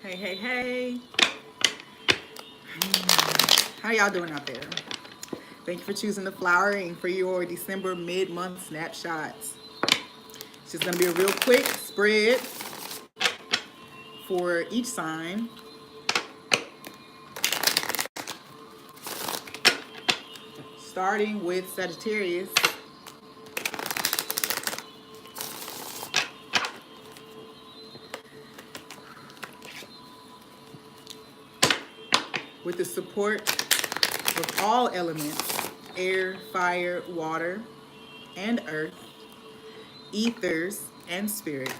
Hey, hey, hey. How y'all doing out there? Thank you for choosing the flowering for your December mid-month snapshots. It's just gonna be a real quick spread for each sign. Starting with Sagittarius. With the support of all elements, air, fire, water, and earth, ethers, and spirit.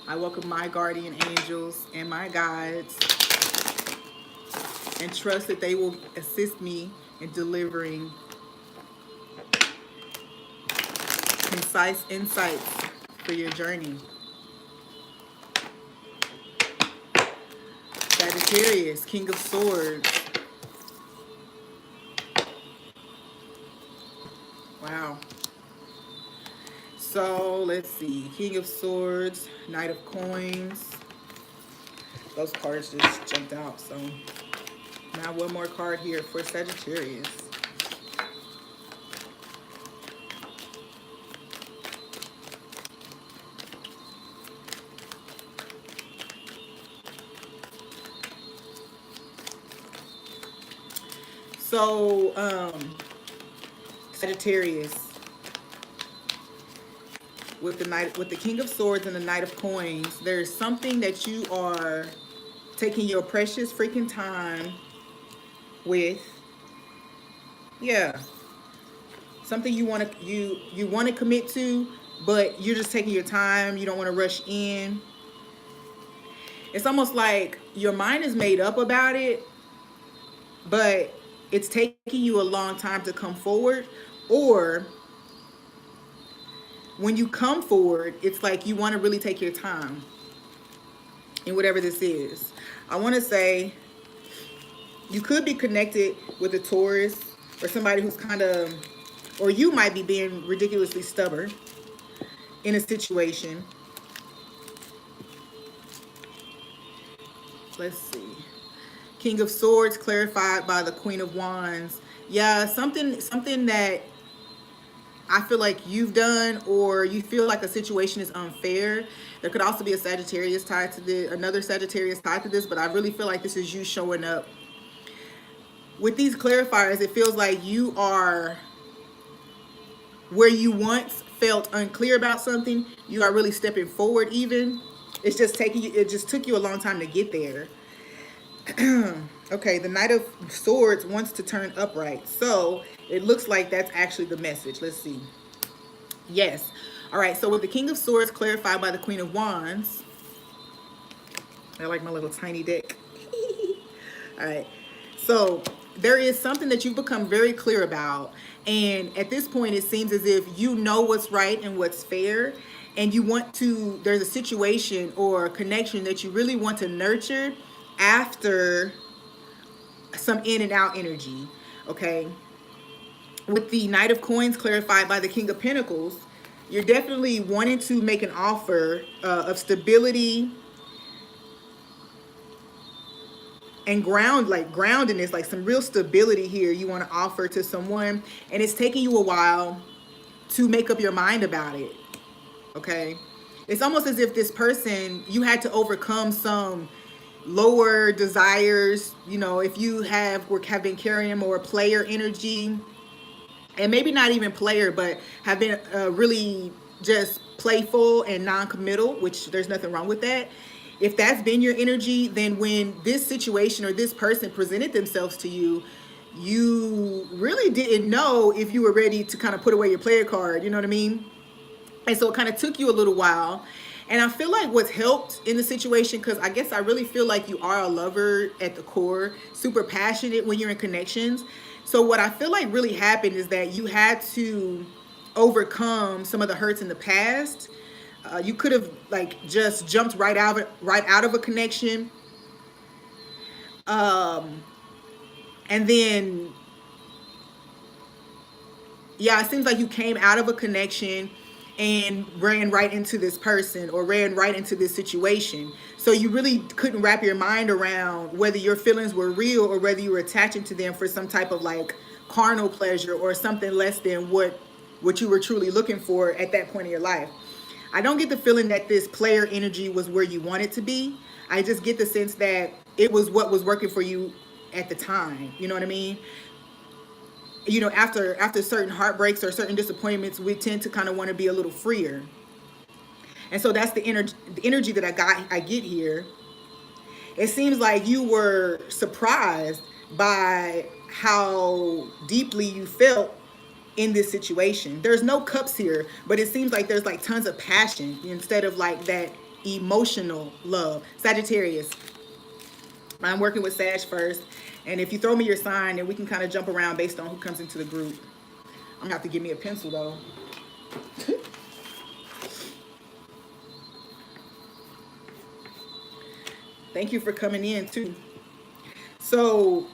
I welcome my guardian angels and my guides and trust that they will assist me in delivering concise insights for your journey. Sagittarius, King of Swords. Wow. So let's see. King of Swords, Knight of Coins. Those cards just jumped out. So now one more card here for Sagittarius. So Sagittarius, with the King of Swords and the Knight of Coins, there's something that you are taking your precious freaking time with. Yeah, something you want to commit to, but you're just taking your time. You don't want to rush in. It's almost like your mind is made up about it, but it's taking you a long time to come forward. Or when you come forward, it's like you want to really take your time in whatever this is. I want to say you could be connected with a Taurus or somebody who's kind of, or you might be being ridiculously stubborn in a situation. Let's see. King of Swords clarified by the Queen of Wands. Yeah, something that I feel like you've done, or you feel like a situation is unfair. There could also be a Sagittarius tied to this, another Sagittarius tied to this, but I really feel like this is you showing up. With these clarifiers, it feels like you are where you once felt unclear about something, you are really stepping forward even. It just took you a long time to get there. Okay, the Knight of Swords wants to turn upright. So it looks like that's actually the message. Let's see. Yes. All right, so with the King of Swords clarified by the Queen of Wands, I like my little tiny deck. All right. So there is something that you've become very clear about. And at this point, it seems as if you know what's right and what's fair. And you want to, there's a situation or a connection that you really want to nurture after some in and out energy. Okay. With the Knight of Coins clarified by the King of Pentacles, you're definitely wanting to make an offer of stability and groundedness, like some real stability here you want to offer to someone, and it's taking you a while to make up your mind about it. Okay, it's almost as if this person, you had to overcome some lower desires. You know, if you have been carrying more player energy, and maybe not even player, but have been really just playful and non-committal, which there's nothing wrong with that. If that's been your energy, then when this situation or this person presented themselves to you, you really didn't know if you were ready to kind of put away your player card. You know what I mean? And so it kind of took you a little while. And I feel like what's helped in the situation, because I guess I really feel like you are a lover at the core, super passionate when you're in connections. So what I feel like really happened is that you had to overcome some of the hurts in the past. You could have like just jumped right out of a connection, and then yeah, it seems like you came out of a connection and ran right into this person or ran right into this situation. So you really couldn't wrap your mind around whether your feelings were real or whether you were attaching to them for some type of like carnal pleasure or something less than what you were truly looking for at that point in your life. I don't get the feeling that this player energy was where you want it to be. I just get the sense that it was what was working for you at the time. You know what I mean? You know, after certain heartbreaks or certain disappointments, we tend to kind of want to be a little freer. And so that's the energy that I get here. It seems like you were surprised by how deeply you felt in this situation. There's no cups here, but it seems like there's like tons of passion instead of like that emotional love. Sagittarius, I'm working with Sag first. And if you throw me your sign, then we can kind of jump around based on who comes into the group. I'm gonna have to give me a pencil though. Thank you for coming in too. So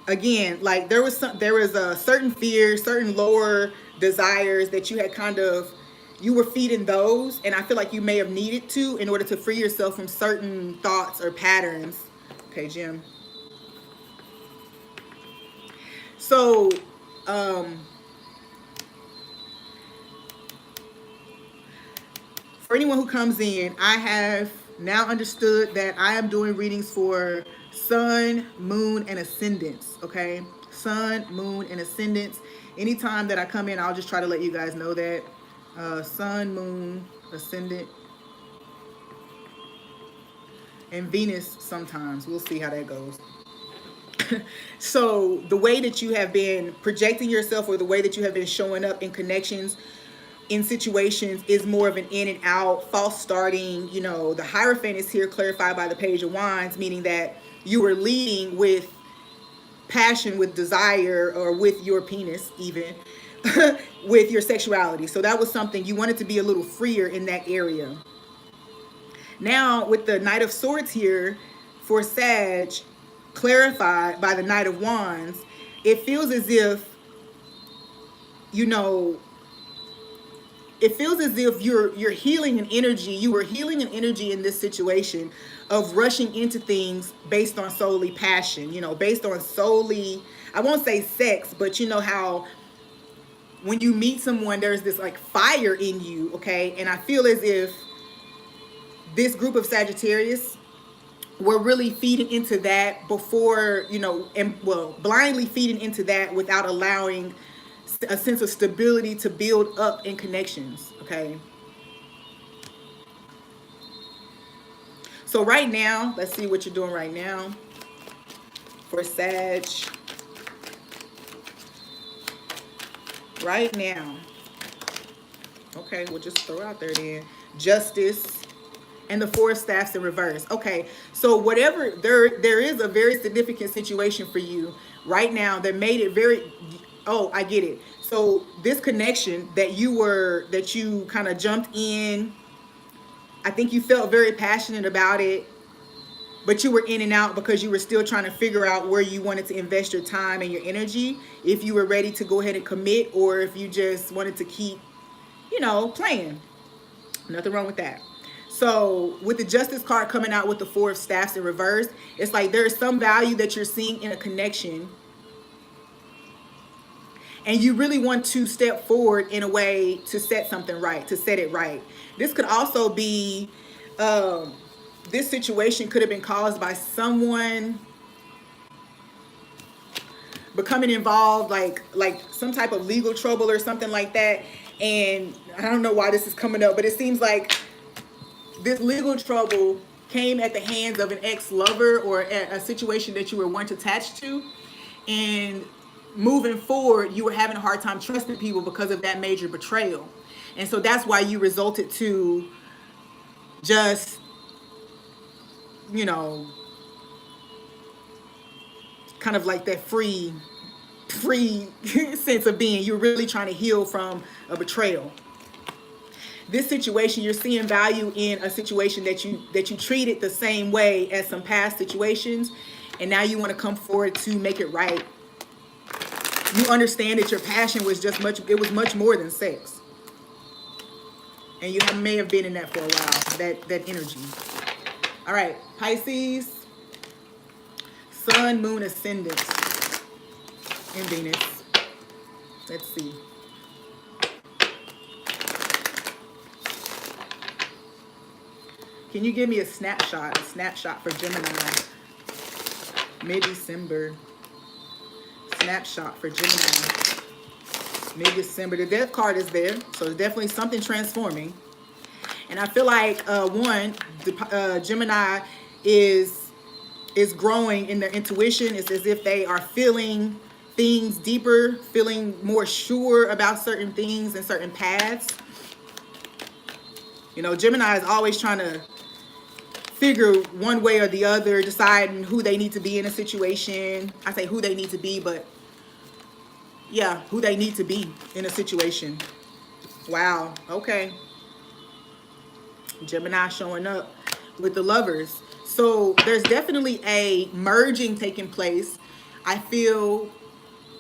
again, like there was a certain fear, certain lower desires that you had kind of, you were feeding those, and I feel like you may have needed to in order to free yourself from certain thoughts or patterns. Okay, Jim. So for anyone who comes in, I have now understood that I am doing readings for sun, moon, and ascendants. Okay, sun, moon, and ascendants. Anytime that I come in, I'll just try to let you guys know that sun, moon, ascendant, and Venus sometimes. We'll see how that goes. So the way that you have been projecting yourself or the way that you have been showing up in connections, in situations, is more of an in and out, false starting. You know, the Hierophant is here clarified by the Page of Wands, meaning that you were leading with passion, with desire, or with your penis even, with your sexuality. So that was something you wanted to be a little freer in that area. Now with the Knight of Swords here for Sag, clarified by the Knight of Wands, it feels as if, you know, it feels as if you're healing an energy. You were healing an energy in this situation of rushing into things based on solely passion, you know, based on solely, I won't say sex, but you know how when you meet someone, there's this like fire in you, okay? And I feel as if this group of Sagittarius were really feeding into that before, you know, and well, blindly feeding into that without allowing a sense of stability to build up in connections, okay? So right now, let's see what you're doing right now for Sag. Right now. Okay, we'll just throw out there then. Justice and the Four of Staffs in reverse. Okay, so whatever, there is a very significant situation for you right now that made it very, oh, I get it. So this connection that you kind of jumped in, I think you felt very passionate about it, but you were in and out because you were still trying to figure out where you wanted to invest your time and your energy, if you were ready to go ahead and commit, or if you just wanted to keep, you know, playing. Nothing wrong with that. So with the Justice card coming out with the Four of Staffs in reverse, it's like there's some value that you're seeing in a connection, and you really want to step forward in a way to set something right, to set it right. This could also be, this situation could have been caused by someone becoming involved, like some type of legal trouble or something like that. And I don't know why this is coming up, but it seems like this legal trouble came at the hands of an ex-lover or a situation that you were once attached to. And moving forward, you were having a hard time trusting people because of that major betrayal. And so that's why you resulted to just, you know, kind of like that free sense of being. You're really trying to heal from a betrayal. This situation, you're seeing value in a situation that you treated the same way as some past situations, and now you want to come forward to make it right. You understand that your passion was just much more than sex. And you may have been in that for a while, that energy. All right, Pisces, Sun, Moon, Ascendant in Venus. Let's see. Can you give me a snapshot for Gemini? Mid-December. Snapshot for Gemini. Mid-December. The Death card is there, so there's definitely something transforming. And I feel like Gemini is growing in their intuition. It's as if they are feeling things deeper, feeling more sure about certain things and certain paths. You know, Gemini is always trying to figure one way or the other, deciding who they need to be in a situation. I say who they need to be, but yeah, who they need to be in a situation. Wow, okay. Gemini showing up with the Lovers. So there's definitely a merging taking place. I feel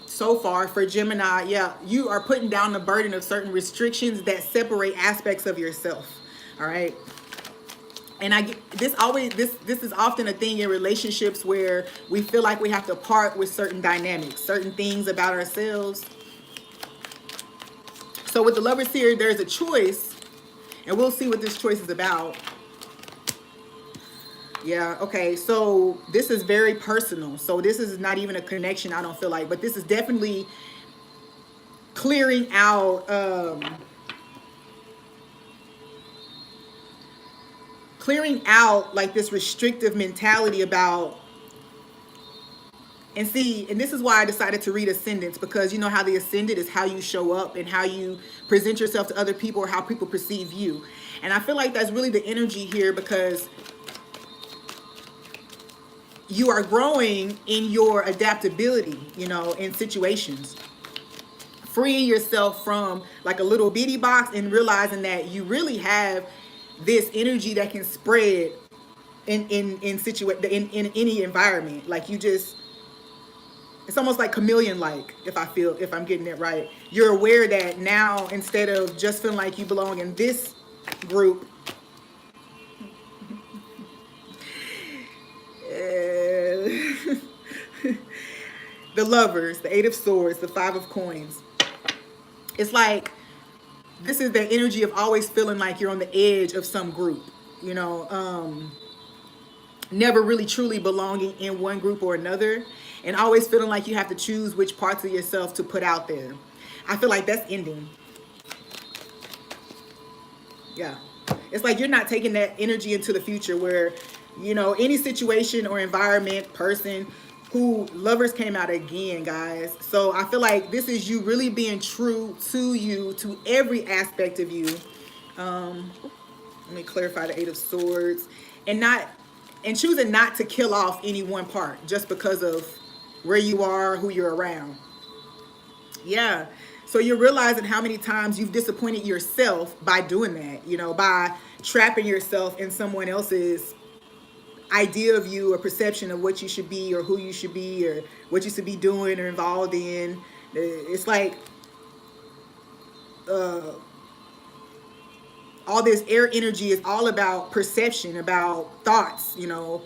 so far for Gemini, yeah, you are putting down the burden of certain restrictions that separate aspects of yourself. All right. And this is often a thing in relationships where we feel like we have to part with certain dynamics, certain things about ourselves. So with the Lovers here, there's a choice, and we'll see what this choice is about. Yeah, okay, so this is very personal. So this is not even a connection, I don't feel like, but this is definitely clearing out like this restrictive mentality about, and this is why I decided to read Ascendants, because you know how the Ascendant is how you show up and how you present yourself to other people, or how people perceive you. And I feel like that's really the energy here, because you are growing in your adaptability, you know, in situations. Freeing yourself from like a little bitty box and realizing that you really have this energy that can spread in any environment. Like you just, it's almost like chameleon-like, if I'm getting it right. You're aware that now, instead of just feeling like you belong in this group, the Lovers, the Eight of Swords, the Five of Coins. It's like, this is the energy of always feeling like you're on the edge of some group, you know, never really truly belonging in one group or another, and always feeling like you have to choose which parts of yourself to put out there. I feel like that's ending. Yeah. It's like you're not taking that energy into the future where, you know, any situation or environment, person, who Lovers came out again, guys. So I feel like this is you really being true to you, to every aspect of you. Let me clarify the Eight of Swords. And choosing not to kill off any one part just because of where you are, who you're around. Yeah. So you're realizing how many times you've disappointed yourself by doing that, you know, by trapping yourself in someone else's idea of you, or perception of what you should be, or who you should be, or what you should be doing or involved in. It's like all this air energy is all about perception, about thoughts, you know,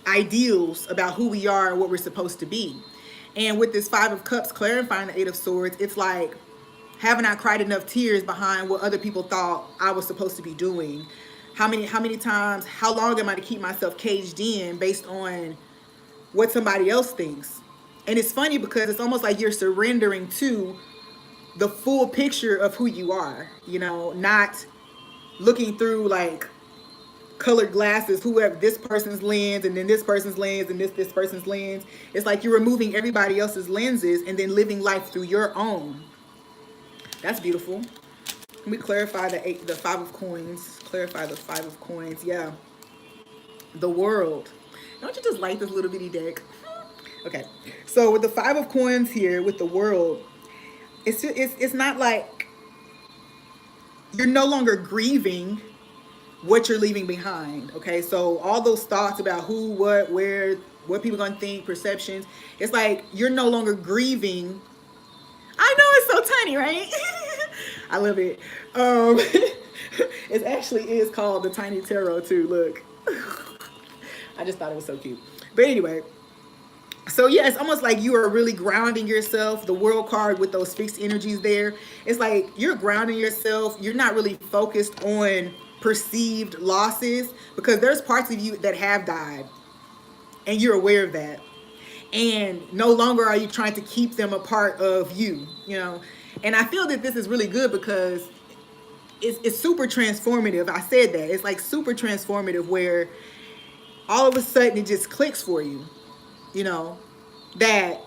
ideals about who we are and what we're supposed to be. And with this Five of Cups clarifying the Eight of Swords, it's like, haven't I cried enough tears behind what other people thought I was supposed to be doing? How many times, how long am I to keep myself caged in based on what somebody else thinks? And it's funny because it's almost like you're surrendering to the full picture of who you are, you know, not looking through like colored glasses, whoever, this person's lens, and then this person's lens, and this person's lens. It's like you're removing everybody else's lenses and then living life through your own. That's beautiful. Let me clarify the Five of Coins. Clarify the Five of Coins. Yeah. The World. Don't you just like this little bitty deck? Okay. So with the Five of Coins here, with the World, it's not like you're no longer grieving what you're leaving behind. Okay. So all those thoughts about who, what, where, what people gonna think, perceptions, it's like you're no longer grieving. I know, it's so tiny, right? I love it. It actually is called the Tiny Tarot too. Look. I just thought it was so cute. But anyway, so yeah, it's almost like you are really grounding yourself. The world card with those fixed energies there. It's like you're grounding yourself. You're not really focused on perceived losses because there's parts of you that have died and you're aware of that. And no longer are you trying to keep them a part of you, you know. And I feel that this is really good because it's super transformative. I said that. It's like super transformative where all of a sudden it just clicks for you, you know, that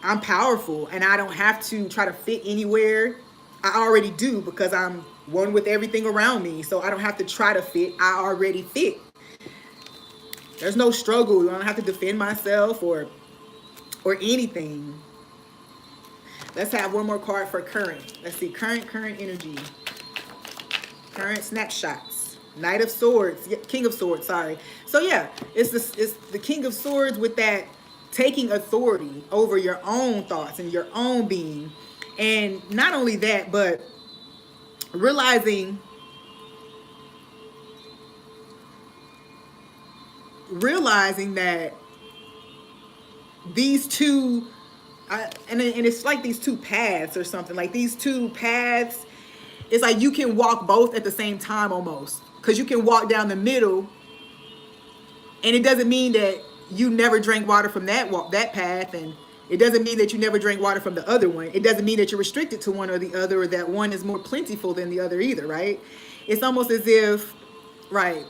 I'm powerful and I don't have to try to fit anywhere. I already do because I'm one with everything around me. So I don't have to try to fit. I already fit. There's no struggle. I don't have to defend myself or anything. Let's have one more card for current. Let's see. Current energy. Current snapshots. Knight of Swords. King of Swords, sorry. So yeah, it's the King of Swords with that taking authority over your own thoughts and your own being. And not only that, but realizing that these two, and it's like these two paths or something. Like these two paths, it's like you can walk both at the same time almost. Because you can walk down the middle, and it doesn't mean that you never drank water from that path, and it doesn't mean that you never drank water from the other one. It doesn't mean that you're restricted to one or the other, or that one is more plentiful than the other either, right? It's almost as if, right,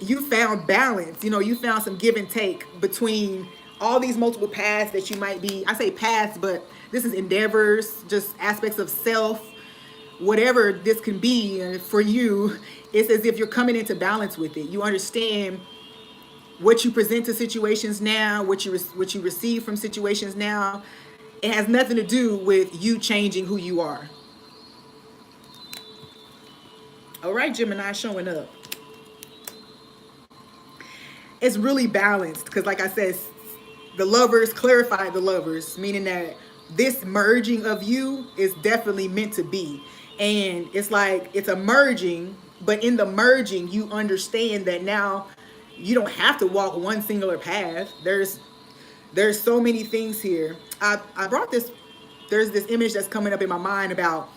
you found balance. You know, you found some give and take between all these multiple paths that you might be. I say paths, but this is endeavors, just aspects of self, whatever this can be. And for you, it's as if you're coming into balance with it. You understand what you present to situations now, what you receive from situations now. It has nothing to do with you changing who you are. All right, Gemini showing up. It's really balanced because, like I said, the lovers clarified the lovers, meaning that this merging of you is definitely meant to be. And it's like it's a merging, but in the merging, you understand that now you don't have to walk one singular path. There's so many things here. I brought this, there's this image that's coming up in my mind about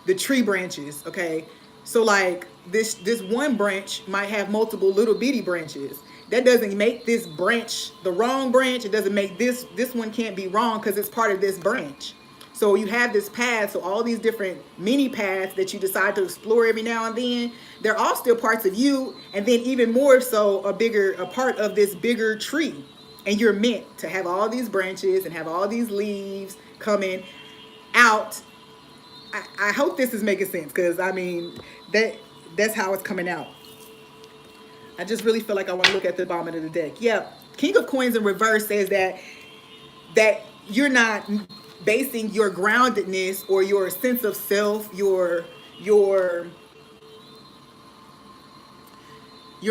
the tree branches, okay? So like this one branch might have multiple little bitty branches. That doesn't make this branch the wrong branch. It doesn't make this one can't be wrong because it's part of this branch. So you have this path, so all these different mini paths that you decide to explore every now and then, they're all still parts of you, and then even more so a part of this bigger tree. And you're meant to have all these branches and have all these leaves coming out. I hope this is making sense because I mean that's how it's coming out. I just really feel like I want to look at the bottom of the deck. Yeah, King of Coins in reverse says that you're not basing your groundedness or your sense of self, your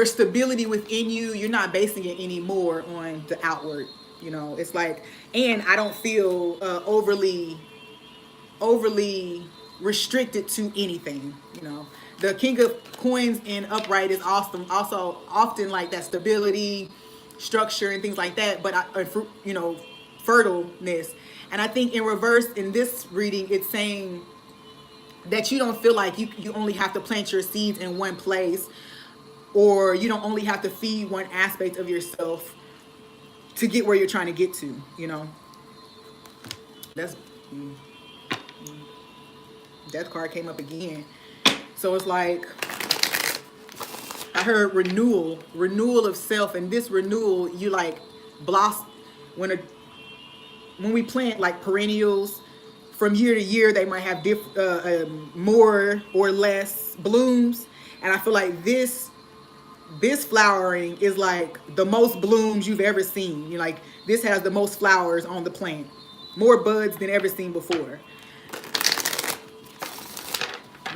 stability within you, you're not basing it anymore on the outward. You know, it's like, and I don't feel overly restricted to anything. You know, the King of Coins in upright is also often like that stability, structure, and things like that. But you know, fertileness. And I think in reverse in this reading, it's saying that you don't feel like you only have to plant your seeds in one place, or you don't only have to feed one aspect of yourself to get where you're trying to get to, you know. That's Death card came up again. So it's like I heard renewal of self, and this renewal, you like blossom when we plant like perennials, from year to year they might have more or less blooms, and I feel like this flowering is like the most blooms you've ever seen. You know, like this has the most flowers on the plant, more buds than ever seen before.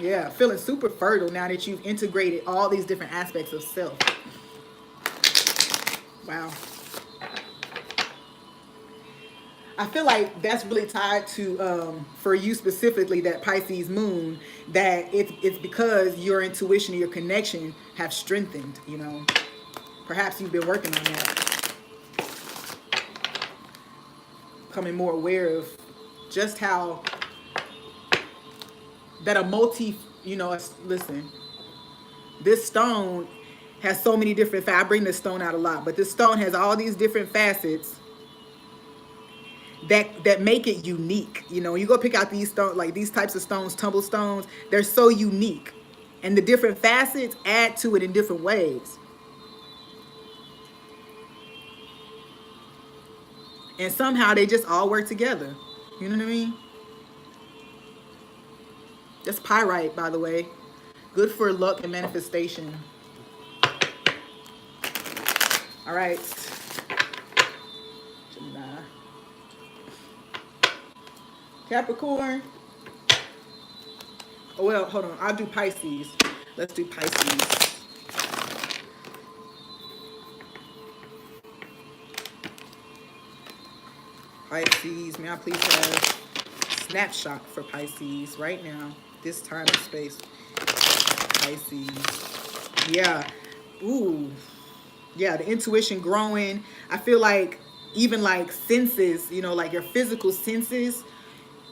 Yeah, feeling super fertile now that you've integrated all these different aspects of self. Wow. I feel like that's really tied to for you specifically, that Pisces moon, that it's because your intuition and your connection have strengthened, you know. Perhaps you've been working on that, becoming more aware of just how that a multi, you know, listen, this stone has so many different, I bring this stone out a lot, but this stone has all these different facets that make it unique. You know, you go pick out these stones, like these types of stones, tumble stones, they're so unique. And the different facets add to it in different ways. And somehow they just all work together. You know what I mean? That's pyrite, by the way. Good for luck and manifestation. All right. Gemini. Capricorn. Oh, well, hold on. I'll do Pisces. Let's do Pisces. Pisces, may I please have a snapshot for Pisces right now, this time and space. Pisces. Yeah. Ooh. Yeah, the intuition growing. I feel like even like senses, you know, like your physical senses,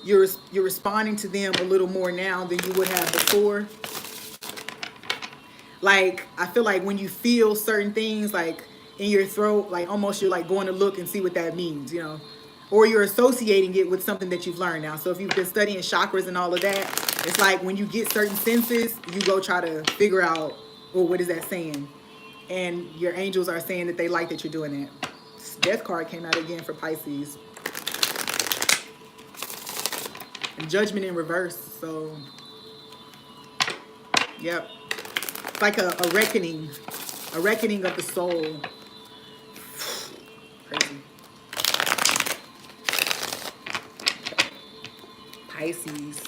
you're responding to them a little more now than you would have before. Like, I feel like when you feel certain things like in your throat, like almost you're like going to look and see what that means, you know. Or you're associating it with something that you've learned now. So if you've been studying chakras and all of that, it's like when you get certain senses, you go try to figure out, well, what is that saying? And your angels are saying that they like that you're doing that. This Death card came out again for Pisces. And Judgment in reverse. So, yep. It's like a reckoning. A reckoning of the soul. Crazy. Pisces.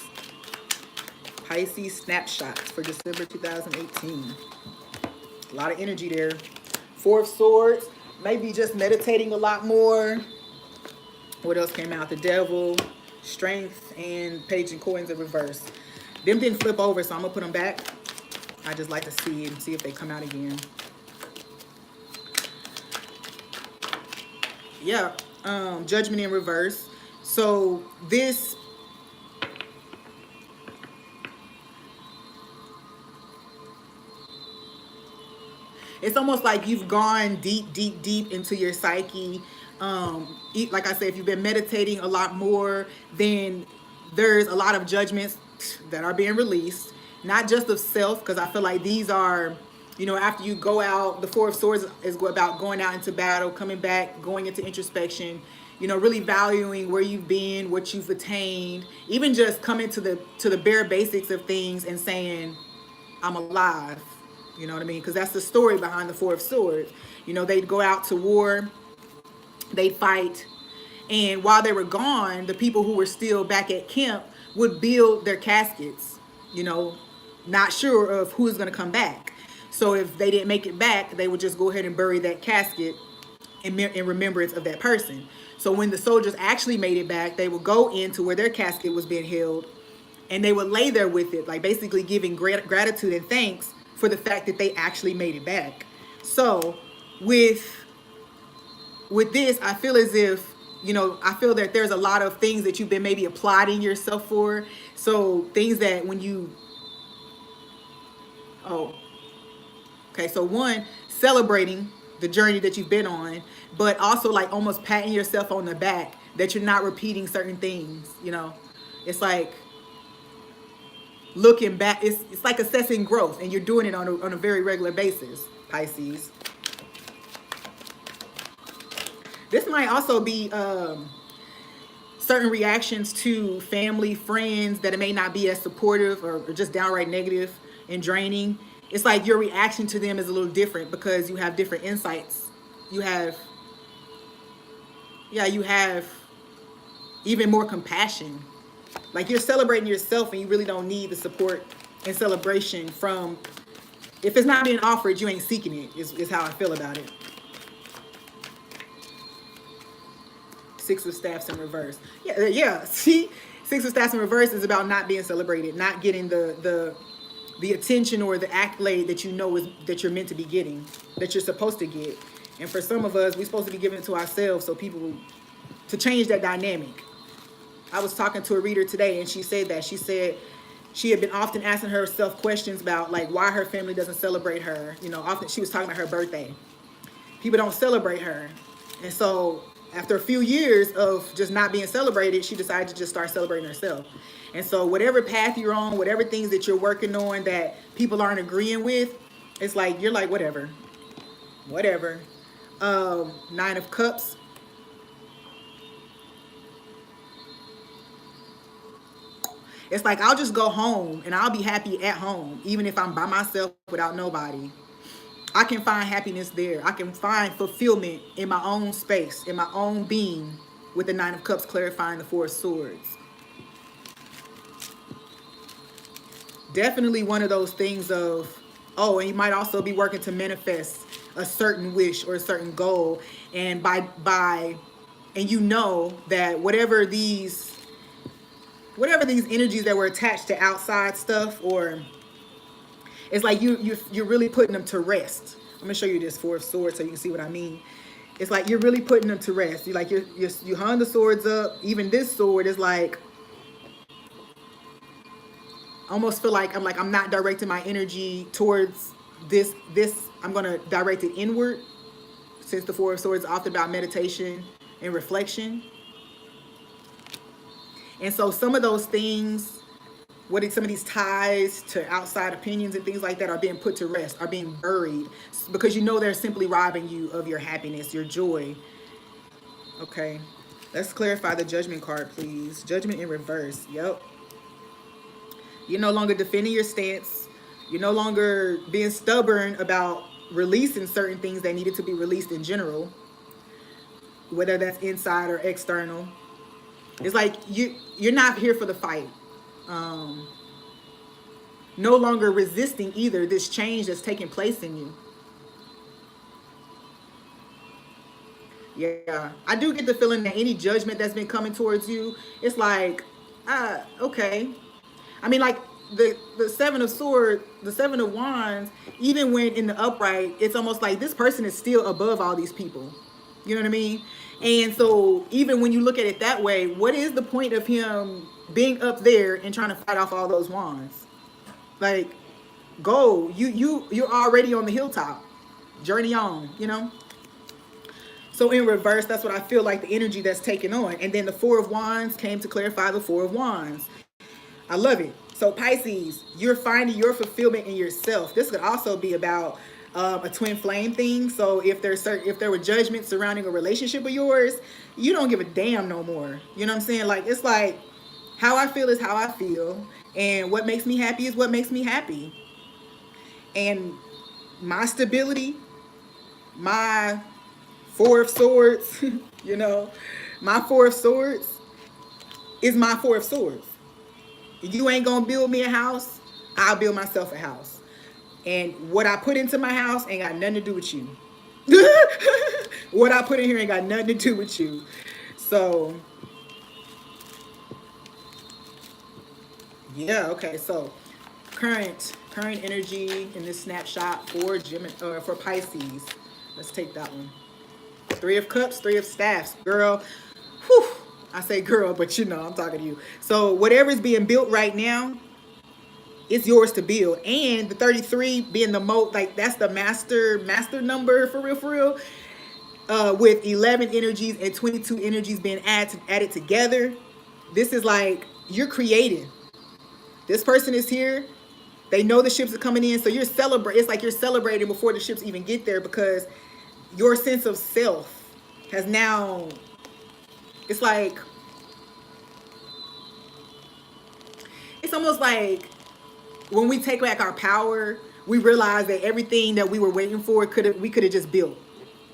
Pisces snapshots for December 2018. A lot of energy there. Four of Swords. Maybe just meditating a lot more. What else came out? The Devil, Strength, and Page and Coins in reverse. Them didn't flip over, so I'm going to put them back. I just like to see and see if they come out again. Yeah. Judgment in reverse. So this... It's almost like you've gone deep, deep, deep into your psyche. Like I said, if you've been meditating a lot more, then there's a lot of judgments that are being released. Not just of self, because I feel like these are, you know, after you go out, the Four of Swords is about going out into battle, coming back, going into introspection, you know, really valuing where you've been, what you've attained, even just coming to the bare basics of things and saying, I'm alive. You know what I mean? Because that's the story behind the Four of Swords. You know, they'd go out to war, they'd fight, and while they were gone, the people who were still back at camp would build their caskets, you know, not sure of who's going to come back. So if they didn't make it back, they would just go ahead and bury that casket in remembrance of that person. So when the soldiers actually made it back, they would go into where their casket was being held, and they would lay there with it, like basically giving gratitude and thanks for the fact that they actually made it back. So with this, I feel as if, you know, I feel that there's a lot of things that you've been maybe applauding yourself for. So things that when you, so one, celebrating the journey that you've been on, but also like almost patting yourself on the back that you're not repeating certain things, you know. It's like looking back, it's like assessing growth, and you're doing it on a very regular basis, Pisces. This might also be certain reactions to family, friends that it may not be as supportive or just downright negative and draining. It's like your reaction to them is a little different because you have different insights. You have even more compassion. Like you're celebrating yourself and you really don't need the support and celebration from, if it's not being offered, you ain't seeking it, is how I feel about it. Six of Staffs in reverse. Yeah, yeah. See, Six of Staffs in reverse is about not being celebrated, not getting the attention or the accolade that you know is that you're meant to be getting, that you're supposed to get. And for some of us, we're supposed to be giving it to ourselves, so people to change that dynamic. I was talking to a reader today, and she said that she had been often asking herself questions about like why her family doesn't celebrate her. You know, often she was talking about her birthday. People don't celebrate her, and so after a few years of just not being celebrated, she decided to just start celebrating herself. And so whatever path you're on, whatever things that you're working on that people aren't agreeing with, it's like you're like whatever, whatever. Nine of Cups. It's like I'll just go home and I'll be happy at home, even if I'm by myself without nobody. I can find happiness there. I can find fulfillment in my own space, in my own being, with the Nine of Cups clarifying the Four of Swords. Definitely one of those things of, oh, and you might also be working to manifest a certain wish or a certain goal. And and you know that whatever these energies that were attached to outside stuff, or it's like you're really putting them to rest. I'm gonna show you this Four of Swords so you can see what I mean. It's like you're really putting them to rest. You hung the swords up. Even this sword is like, I almost feel like I'm not directing my energy towards this. I'm gonna direct it inward, since the Four of Swords is often about meditation and reflection. And so some of those things, some of these ties to outside opinions and things like that are being put to rest, are being buried, because you know they're simply robbing you of your happiness, your joy. Okay, let's clarify the Judgment card, please. Judgment in reverse. Yep. You're no longer defending your stance. You're no longer being stubborn about releasing certain things that needed to be released in general, whether that's inside or external. It's like you're not here for the fight. No longer resisting either this change that's taking place in you. Yeah, I do get the feeling that any judgment that's been coming towards you, it's like, okay. I mean, like the Seven of Swords, the Seven of Wands, even when in the upright, it's almost like this person is still above all these people. You know what I mean? And so even when you look at it that way, what is the point of him being up there and trying to fight off all those wands? Like, go. You're already on the hilltop. Journey on, you know? So in reverse, that's what I feel like the energy that's taken on. And then the Four of Wands came to clarify the Four of Wands. I love it. So Pisces, you're finding your fulfillment in yourself. This could also be about a twin flame thing. So if there were judgments surrounding a relationship of yours, you don't give a damn no more. You know what I'm saying? Like, it's like, how I feel is how I feel, and what makes me happy is what makes me happy. And my stability, my Four of Swords, you know, my Four of Swords is my Four of Swords. You ain't gonna build me a house, I'll build myself a house. And what I put into my house ain't got nothing to do with you. What I put in here ain't got nothing to do with you. So, yeah, okay. So, current energy in this snapshot for for Pisces. Let's take that one. Three of Cups, Three of Staffs. Girl, whew, I say girl, but you know I'm talking to you. So, whatever's being built right now, it's yours to build. And the 33 being the like that's the master number for real. With 11 energies and 22 energies being added together. This is like you're creating. This person is here. They know the ships are coming in, so you're celebrating. It's like you're celebrating before the ships even get there, because your sense of self has now. It's like it's almost like, when we take back our power, we realize that everything that we were waiting for we could have just built,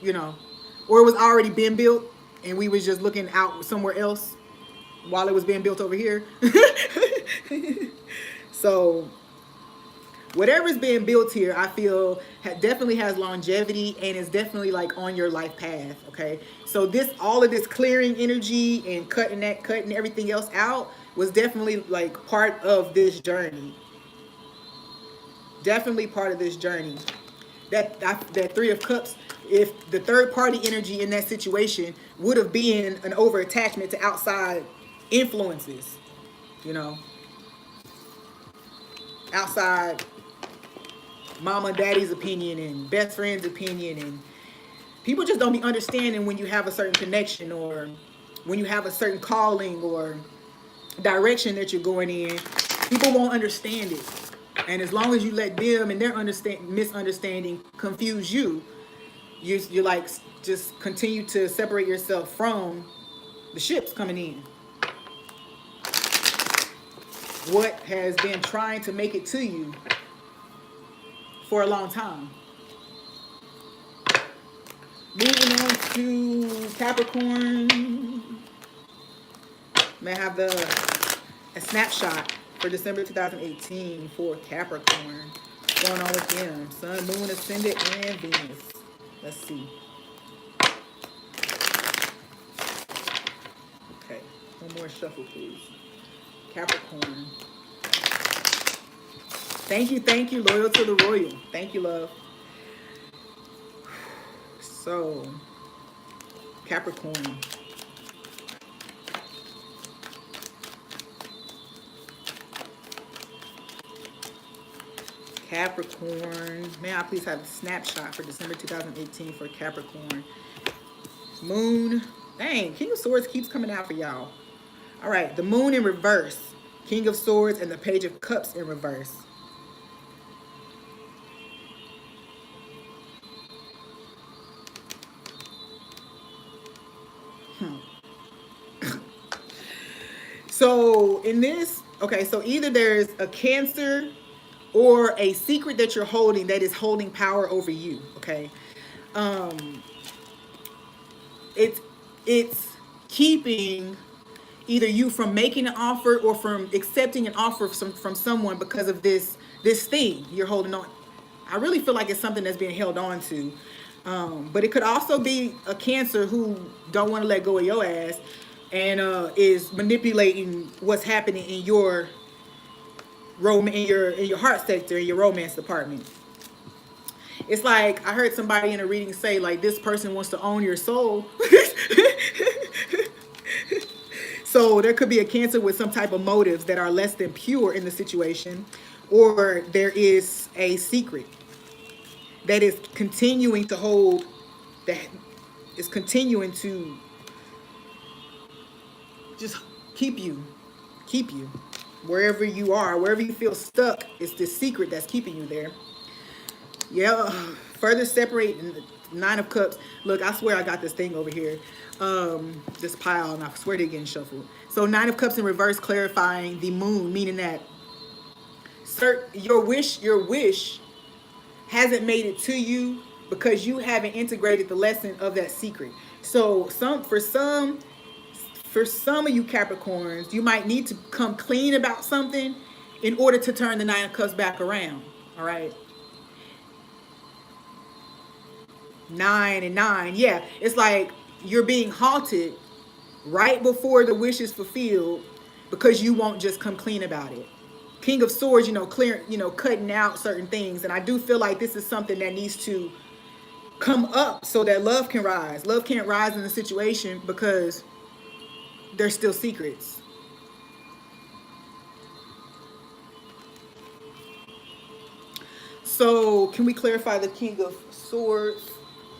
you know, or it was already been built and we was just looking out somewhere else while it was being built over here. So whatever's being built here, I feel definitely has longevity and is definitely like on your life path. Okay, so this, all of this clearing energy and cutting everything else out was definitely like part of this journey. Definitely part of this journey. That Three of Cups, if the third party energy in that situation would have been an over attachment to outside influences, you know, outside mama and daddy's opinion and best friend's opinion, and people just don't be understanding when you have a certain connection or when you have a certain calling or direction that you're going in. People won't understand it, and as long as you let them and their misunderstanding confuse you, you're like, just continue to separate yourself from the ships coming in. What has been trying to make it to you for a long time. Moving on to Capricorn. May I have a snapshot for December 2018 for Capricorn. What's going on with them? Sun, Moon, Ascendant, and Venus. Let's see. Okay, one more shuffle, please. Capricorn. Thank you, loyal to the royal. Thank you, love. So, Capricorn. Capricorn. May I please have a snapshot for December 2018 for Capricorn? Moon. Dang, King of Swords keeps coming out for y'all. All right, the Moon in reverse. King of Swords and the Page of Cups in reverse. So in this, okay, so either there's a Cancer or a secret that you're holding that is holding power over you, okay? It's keeping either you from making an offer or from accepting an offer from someone because of this thing you're holding on. I really feel like it's something that's being held on to. But it could also be a Cancer who don't want to let go of your ass and is manipulating what's happening in your in your heart sector, in your romance department. It's like I heard somebody in a reading say, like, this person wants to own your soul. So there could be a Cancer with some type of motives that are less than pure in the situation, or there is a secret that is continuing to hold, that is continuing to just keep you wherever you are, wherever you feel stuck. It's this secret that's keeping you there. Yeah, further separate the Nine of Cups. Look, I swear I got this thing over here, this pile, and I swear they're getting shuffled. So Nine of Cups in reverse, clarifying the Moon, meaning that your wish hasn't made it to you because you haven't integrated the lesson of that secret. So for some of you Capricorns, you might need to come clean about something in order to turn the Nine of Cups back around. All right. 9 and 9. Yeah, it's like you're being halted right before the wish is fulfilled because you won't just come clean about it. King of Swords, cutting out certain things. And I do feel like this is something that needs to come up so that love can rise. Love can't rise in the situation because there's still secrets. So can we clarify the King of Swords?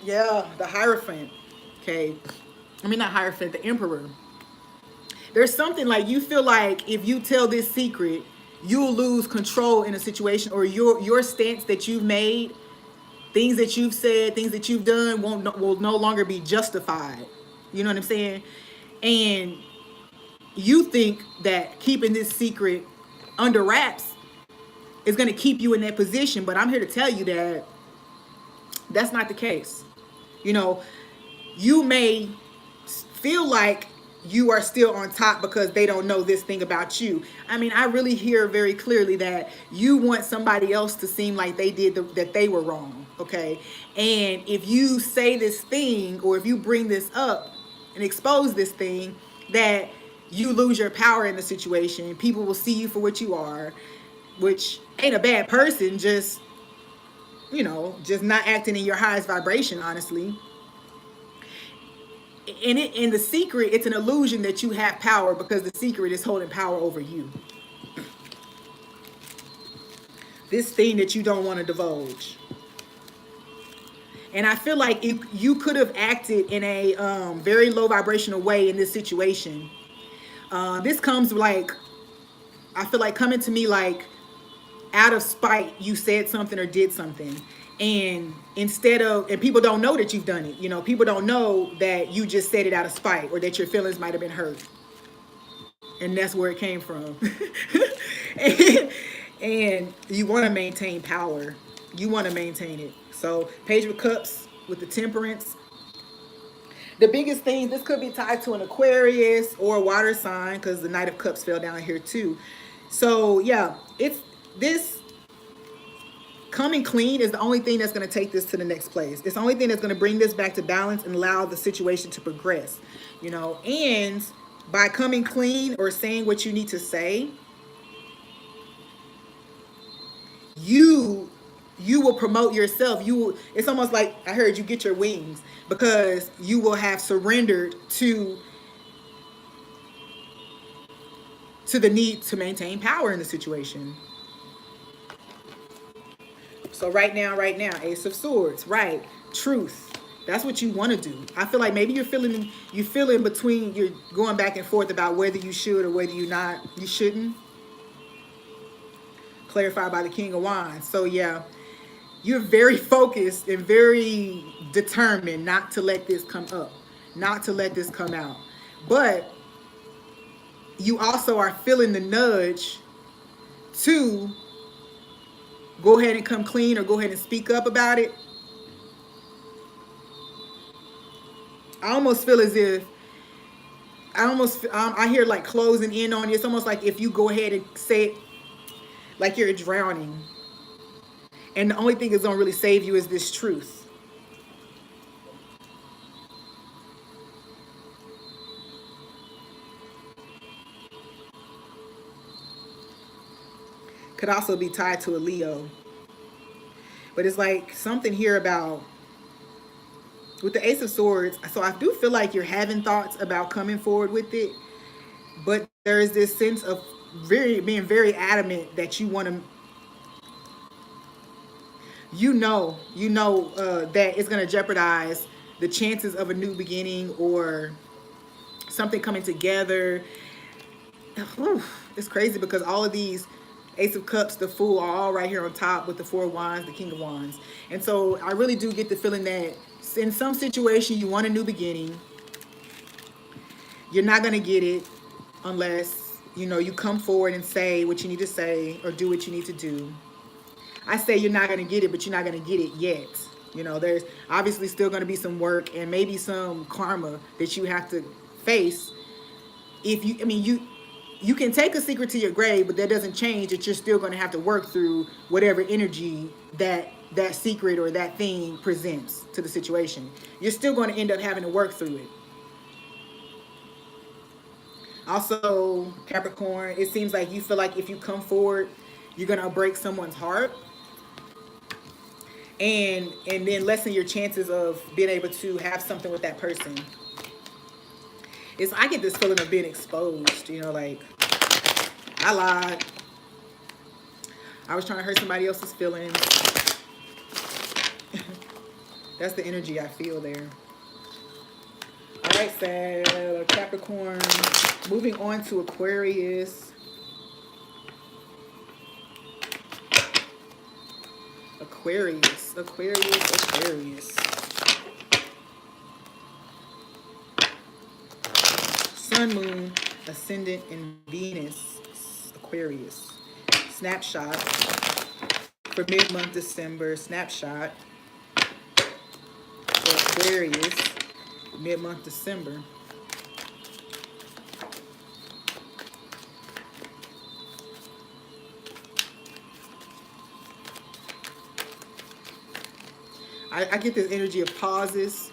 Yeah, the Hierophant. Okay. I mean, not Hierophant, the Emperor. There's something like you feel like if you tell this secret, you'll lose control in a situation, or your stance that you've made, things that you've said, things that you've done will no longer be justified. You know what I'm saying? And you think that keeping this secret under wraps is going to keep you in that position, but I'm here to tell you that that's not the case. You may feel like you are still on top because they don't know this thing about you. I mean, I really hear very clearly that you want somebody else to seem like they did that they were wrong, okay? And if you say this thing, or if you bring this up and expose this thing, that you lose your power in the situation, people will see you for what you are, which ain't a bad person, just, you know, just not acting in your highest vibration, honestly. In the secret, it's an illusion that you have power, because the secret is holding power over you. This thing that you don't want to divulge. And I feel like you could have acted in a very low vibrational way in this situation. This comes like, I feel like coming to me like, out of spite, you said something or did something. And and people don't know that you've done it. You know, people don't know that you just said it out of spite, or that your feelings might have been hurt. And that's where it came from. and you want to maintain power. You want to maintain it. So Page of Cups with the Temperance. The biggest thing, this could be tied to an Aquarius or a water sign, because the Knight of Cups fell down here too. So yeah, it's this coming clean is the only thing that's going to take this to the next place. It's the only thing that's going to bring this back to balance and allow the situation to progress, you know. And by coming clean or saying what you need to say, you will promote yourself. It's almost like, I heard, you get your wings, because you will have surrendered to the need to maintain power in the situation. So right now, Ace of Swords, right? Truth. That's what you want to do. I feel like maybe you feel in between, you're going back and forth about whether you should or whether you shouldn't. Clarified by the King of Wands. So yeah, you're very focused and very determined not to let this come up, not to let this come out. But you also are feeling the nudge to go ahead and come clean, or go ahead and speak up about it. I almost feel as if I hear like closing in on you. It's almost like if you go ahead and say it, like you're drowning, and the only thing that's gonna really save you is this truth. Could also be tied to a Leo. But it's like something here about, with the Ace of Swords, so I do feel like you're having thoughts about coming forward with it, but there is this sense of being very adamant that you want to, that it's going to jeopardize the chances of a new beginning or something coming together. Whew, it's crazy, because all of these Ace of Cups, the Fool, are all right here on top with the Four of Wands, the King of Wands. And so I really do get the feeling that in some situation you want a new beginning. You're not going to get it unless, you come forward and say what you need to say, or do what you need to do. I say you're not going to get it, but you're not going to get it yet. There's obviously still going to be some work and maybe some karma that you have to face. You can take a secret to your grave, but that doesn't change that you're still going to have to work through whatever energy that secret or that thing presents to the situation. You're still going to end up having to work through it. Also, Capricorn, it seems like you feel like if you come forward, you're going to break someone's heart. And then lessen your chances of being able to have something with that person. I get this feeling of being exposed, like, I lied. I was trying to hurt somebody else's feelings. That's the energy I feel there. All right, so Capricorn. Moving on to Aquarius. Aquarius. Sun, Moon, Ascendant, and Venus. Aquarius. Snapshot for mid-month December. Snapshot for Aquarius, mid-month December. I get this energy of pauses.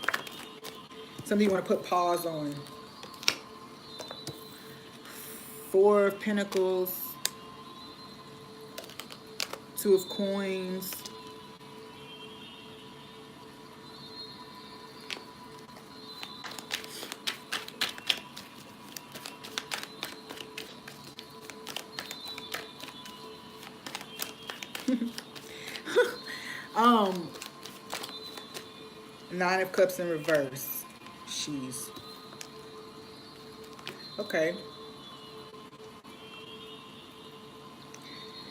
Something you want to put pause on. Four of Pentacles. Two of Coins. um, Nine of Cups in reverse. She's okay.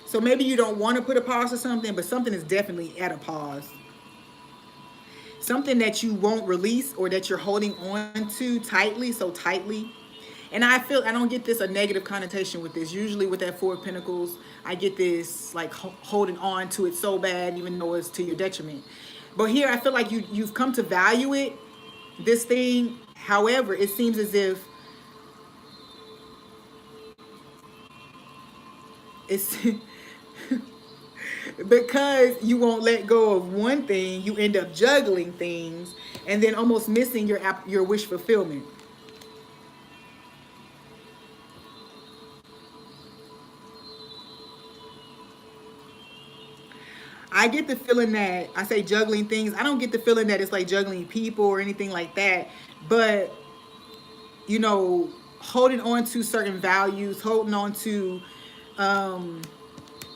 So maybe you don't want to put a pause to something, but something is definitely at a pause. Something that you won't release or that you're holding on to tightly, so tightly. And I feel I don't get this a negative connotation with this. Usually with that Four of Pentacles, I get this like holding on to it so bad, even though it's to your detriment. But here I feel like you've come to value it, this thing. However, it seems as if it's because you won't let go of one thing, you end up juggling things and then almost missing your wish fulfillment. I get the feeling that I say juggling things. I don't get the feeling that it's like juggling people or anything like that. But, you know, holding on to certain values, holding on to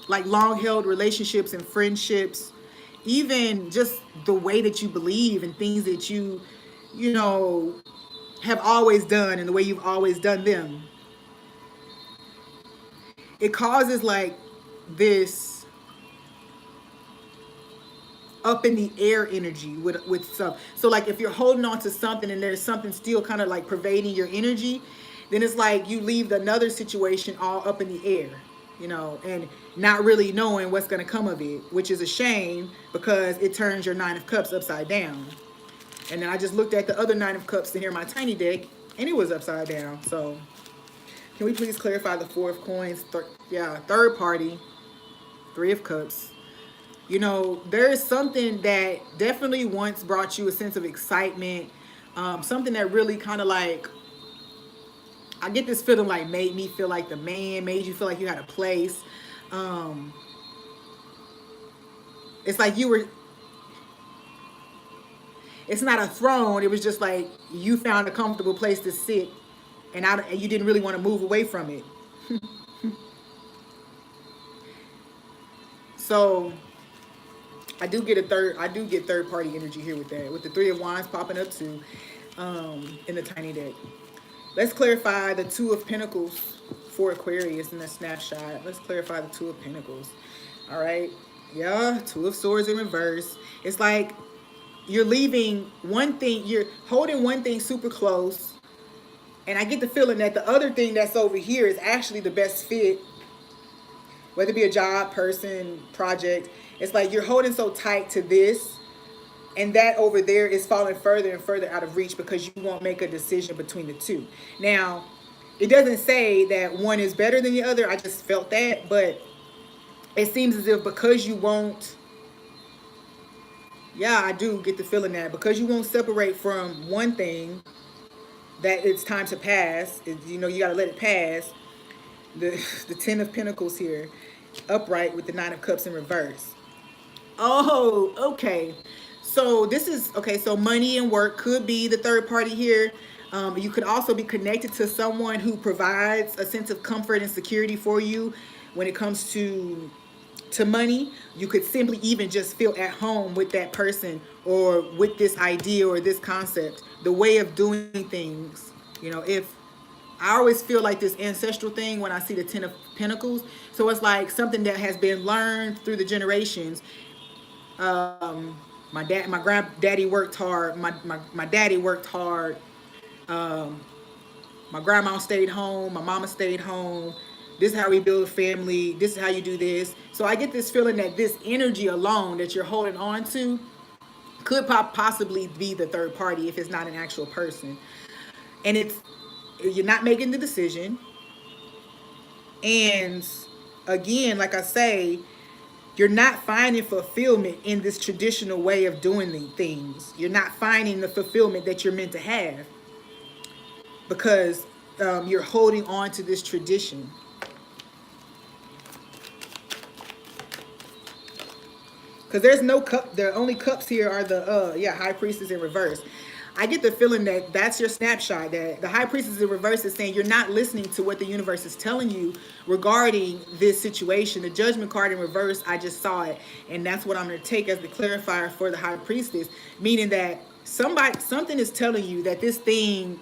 like long held relationships and friendships, even just the way that you believe and things that you know, have always done and the way you've always done them. It causes like this up in the air energy with some. So like if you're holding on to something and there's something still kind of like pervading your energy, then it's like you leave another situation all up in the air, you know, and not really knowing what's going to come of it, which is a shame because it turns your Nine of Cups upside down. And then I just looked at the other Nine of Cups to hear my tiny deck and it was upside down. So can we please clarify the Four of Coins? Third party, Three of Cups. You know, there is something that definitely once brought you a sense of excitement, something that really kind of like, I get this feeling like made me feel like the man, made you feel like you had a place. It's like you were, it's not a throne. It was just like you found a comfortable place to sit and you didn't really want to move away from it. So I do get third party energy here with that. With the Three of Wands popping up too in the tiny deck. Let's clarify the Two of Pentacles for Aquarius in the snapshot. Let's clarify the Two of Pentacles. All right. Yeah, Two of Swords in reverse. It's like you're leaving one thing, you're holding one thing super close. And I get the feeling that the other thing that's over here is actually the best fit, whether it be a job, person, project. It's like you're holding so tight to this, and that over there is falling further and further out of reach because you won't make a decision between the two. Now, it doesn't say that one is better than the other. I just felt that, but it seems as if because you won't, yeah, I do get the feeling that because you won't separate from one thing, that it's time to pass. You know, you got to let it pass. The Ten of Pentacles here, upright with the Nine of Cups in reverse. Oh, okay. So this is, okay, so money and work could be the third party here. You could also be connected to someone who provides a sense of comfort and security for you when it comes to money. You could simply even just feel at home with that person or with this idea or this concept, the way of doing things. You know, if I always feel like this ancestral thing when I see the Ten of Pentacles. So it's like something that has been learned through the generations. My granddaddy worked hard. My daddy worked hard. My grandma stayed home. My mama stayed home. This is how we build a family. This is how you do this. So I get this feeling that this energy alone that you're holding on to could possibly be the third party if it's not an actual person. And you're not making the decision. And again, like I say, You're not finding fulfillment in this traditional way of doing the things. You're not finding the fulfillment that you're meant to have because you're holding on to this tradition. Because there's no cup. The only cups here are the high priestess in reverse. I get the feeling that that's your snapshot. That the high priestess in reverse is saying you're not listening to what the universe is telling you regarding this situation. The judgment card in reverse, I just saw it, and that's what I'm going to take as the clarifier for the high priestess, meaning that something is telling you that this thing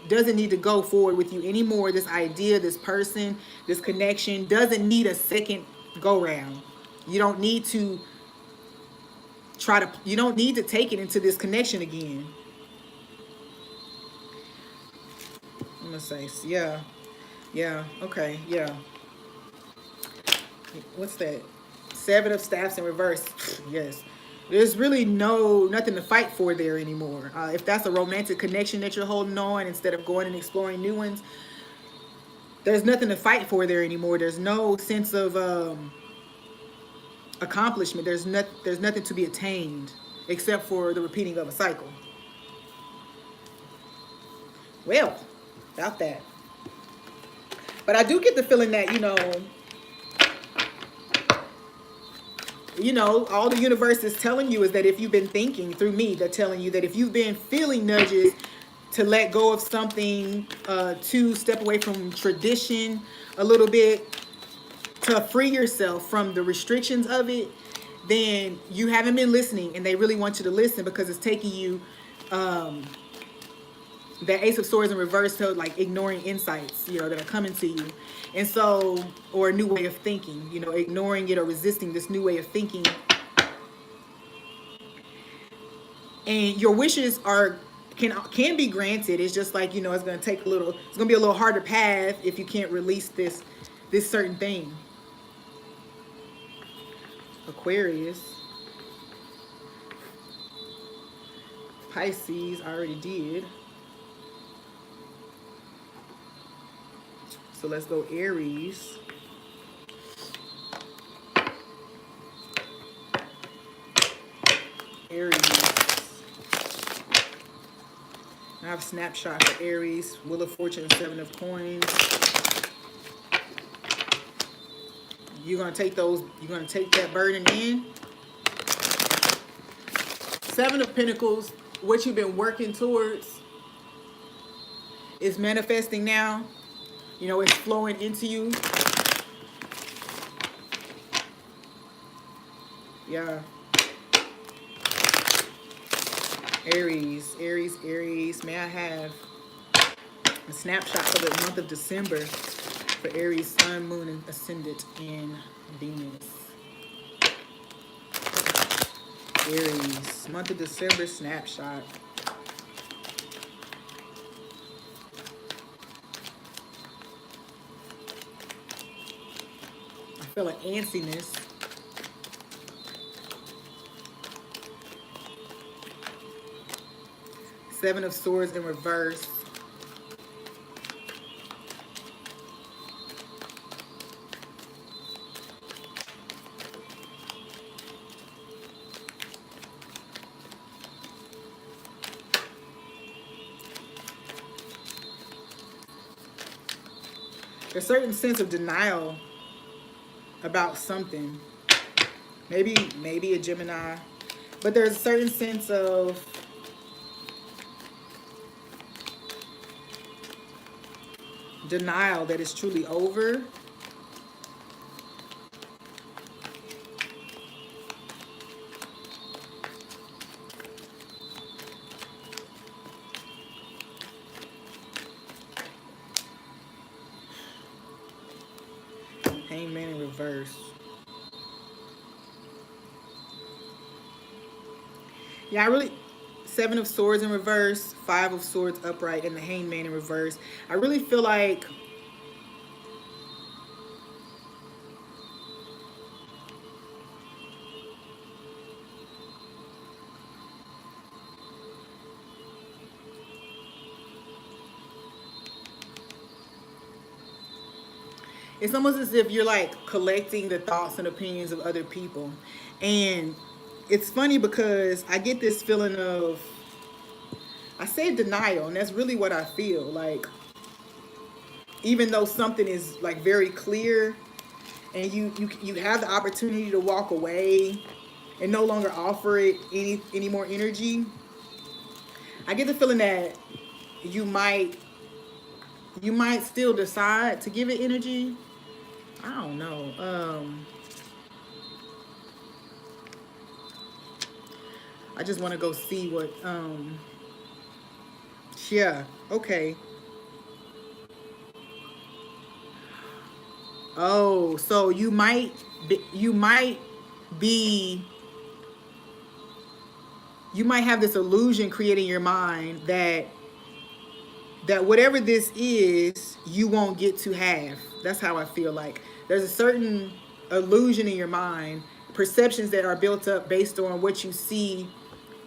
doesn't need to go forward with you anymore. This idea, this person, this connection doesn't need a second go round. You don't need to you don't need to take it into this connection again. I'm gonna say, yeah, okay, yeah. What's that? Seven of Staffs in reverse. Yes. There's really nothing to fight for there anymore. If that's a romantic connection that you're holding on instead of going and exploring new ones, there's nothing to fight for there anymore. There's no sense of accomplishment. There's nothing to be attained except for the repeating of a cycle. Well, about that. But I do get the feeling that, all the universe is telling you is that if you've been thinking through me, they're telling you that if you've been feeling nudges to let go of something, to step away from tradition a little bit, to free yourself from the restrictions of it, then you haven't been listening, and they really want you to listen because it's taking you, the Ace of Swords in reverse, to like ignoring insights, that are coming to you. And so, or a new way of thinking, ignoring it or resisting this new way of thinking. And your wishes can be granted. It's just like, it's going to take it's going to be a little harder path if you can't release this certain thing. Aquarius. Pisces, I already did. So let's go Aries. Aries. I have a snapshot for Aries. Wheel of Fortune, Seven of Coins. You're going to take that burden in. Seven of Pentacles, what you've been working towards is manifesting now. It's flowing into you. Yeah. Aries. May I have a snapshot for the month of December for Aries, Sun, Moon, and Ascendant in Venus. Aries, month of December snapshot. I feel an antsiness. Seven of Swords in reverse. There's a certain sense of denial about something. Maybe a Gemini. But there's a certain sense of denial that it's truly over. Hangman in reverse. Yeah, I really... Seven of Swords in reverse, Five of Swords upright, and the Hangman in reverse. I really feel like it's almost as if you're like collecting the thoughts and opinions of other people. And it's funny because I get this feeling of, I say denial, and that's really what I feel. Like, even though something is like very clear, and you have the opportunity to walk away and no longer offer it any more energy, I get the feeling that you might still decide to give it energy. I don't know. I just want to go see what. Yeah. Okay. Oh, so be you might have this illusion created in your mind that whatever this is, you won't get to have. That's how I feel. Like there's a certain illusion in your mind, perceptions that are built up based on what you see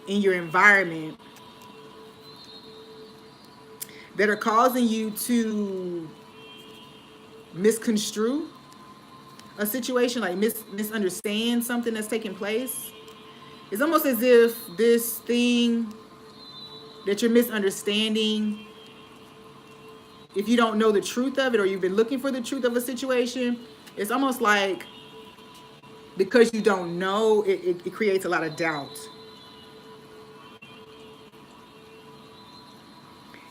in your environment, that are causing you to misconstrue a situation, like misunderstand something that's taking place. It's almost as if this thing that you're misunderstanding, if you don't know the truth of it, or you've been looking for the truth of a situation, it's almost like because you don't know, it creates a lot of doubt.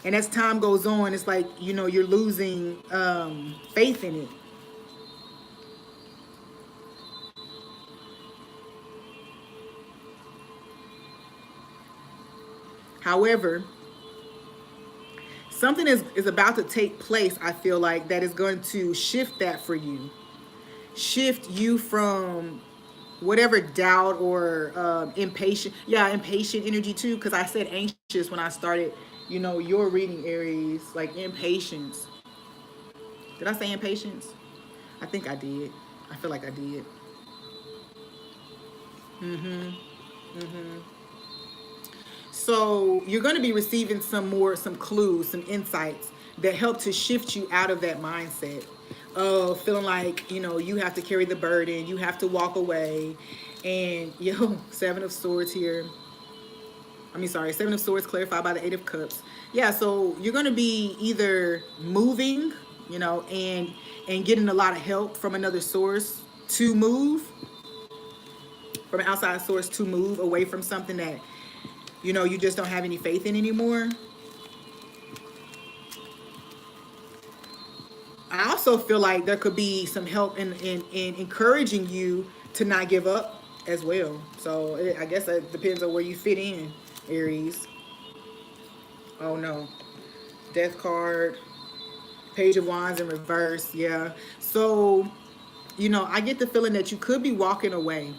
And as time goes on, it's like, you're losing faith in it. However, something is about to take place, I feel like, that is going to shift that for you. Shift you from whatever doubt or impatient. Yeah, impatient energy too, because I said anxious when I started, your reading, Aries, like impatience. Did I say impatience? I think I did. I feel like I did. Mm-hmm. Mm-hmm. So you're going to be receiving some clues, some insights that help to shift you out of that mindset of feeling like, you have to carry the burden, you have to walk away. And, Seven of Swords here. Seven of Swords clarified by the Eight of Cups. Yeah, so you're going to be either moving, and getting a lot of help from another source to move, from an outside source to move away from something that you just don't have any faith in anymore. I also feel like there could be some help in encouraging you to not give up as well. So I guess it depends on where you fit in, Aries. Oh no. Death card. Page of Wands in reverse. Yeah. So, I get the feeling that you could be walking away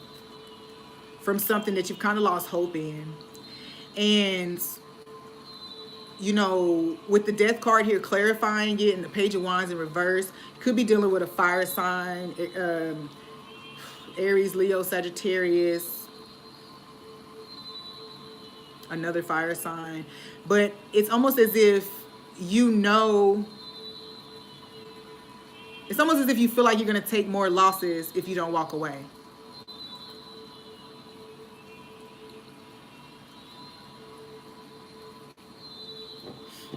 from something that you've kind of lost hope in. And with the death card here clarifying it, and the Page of Wands in reverse, could be dealing with a fire sign, Aries, Leo, Sagittarius, another fire sign. But it's almost as if it's almost as if you feel like you're going to take more losses if you don't walk away.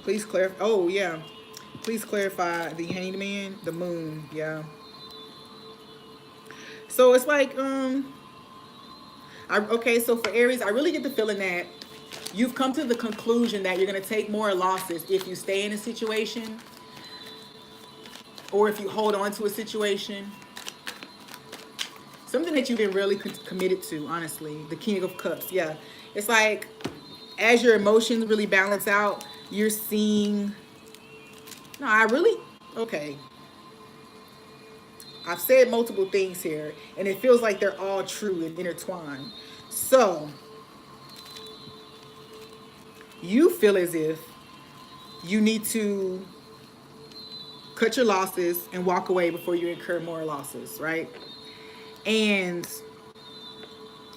Please clarify. Oh, yeah. Please clarify the Hanged Man, the Moon. Yeah. So it's like, okay, so for Aries, I really get the feeling that you've come to the conclusion that you're going to take more losses if you stay in a situation, or if you hold on to a situation. Something that you've been really committed to, honestly. The King of Cups. Yeah. It's like, as your emotions really balance out, you're seeing... No, okay. I've said multiple things here, and it feels like they're all true and intertwined. So, you feel as if you need to cut your losses and walk away before you incur more losses, right? And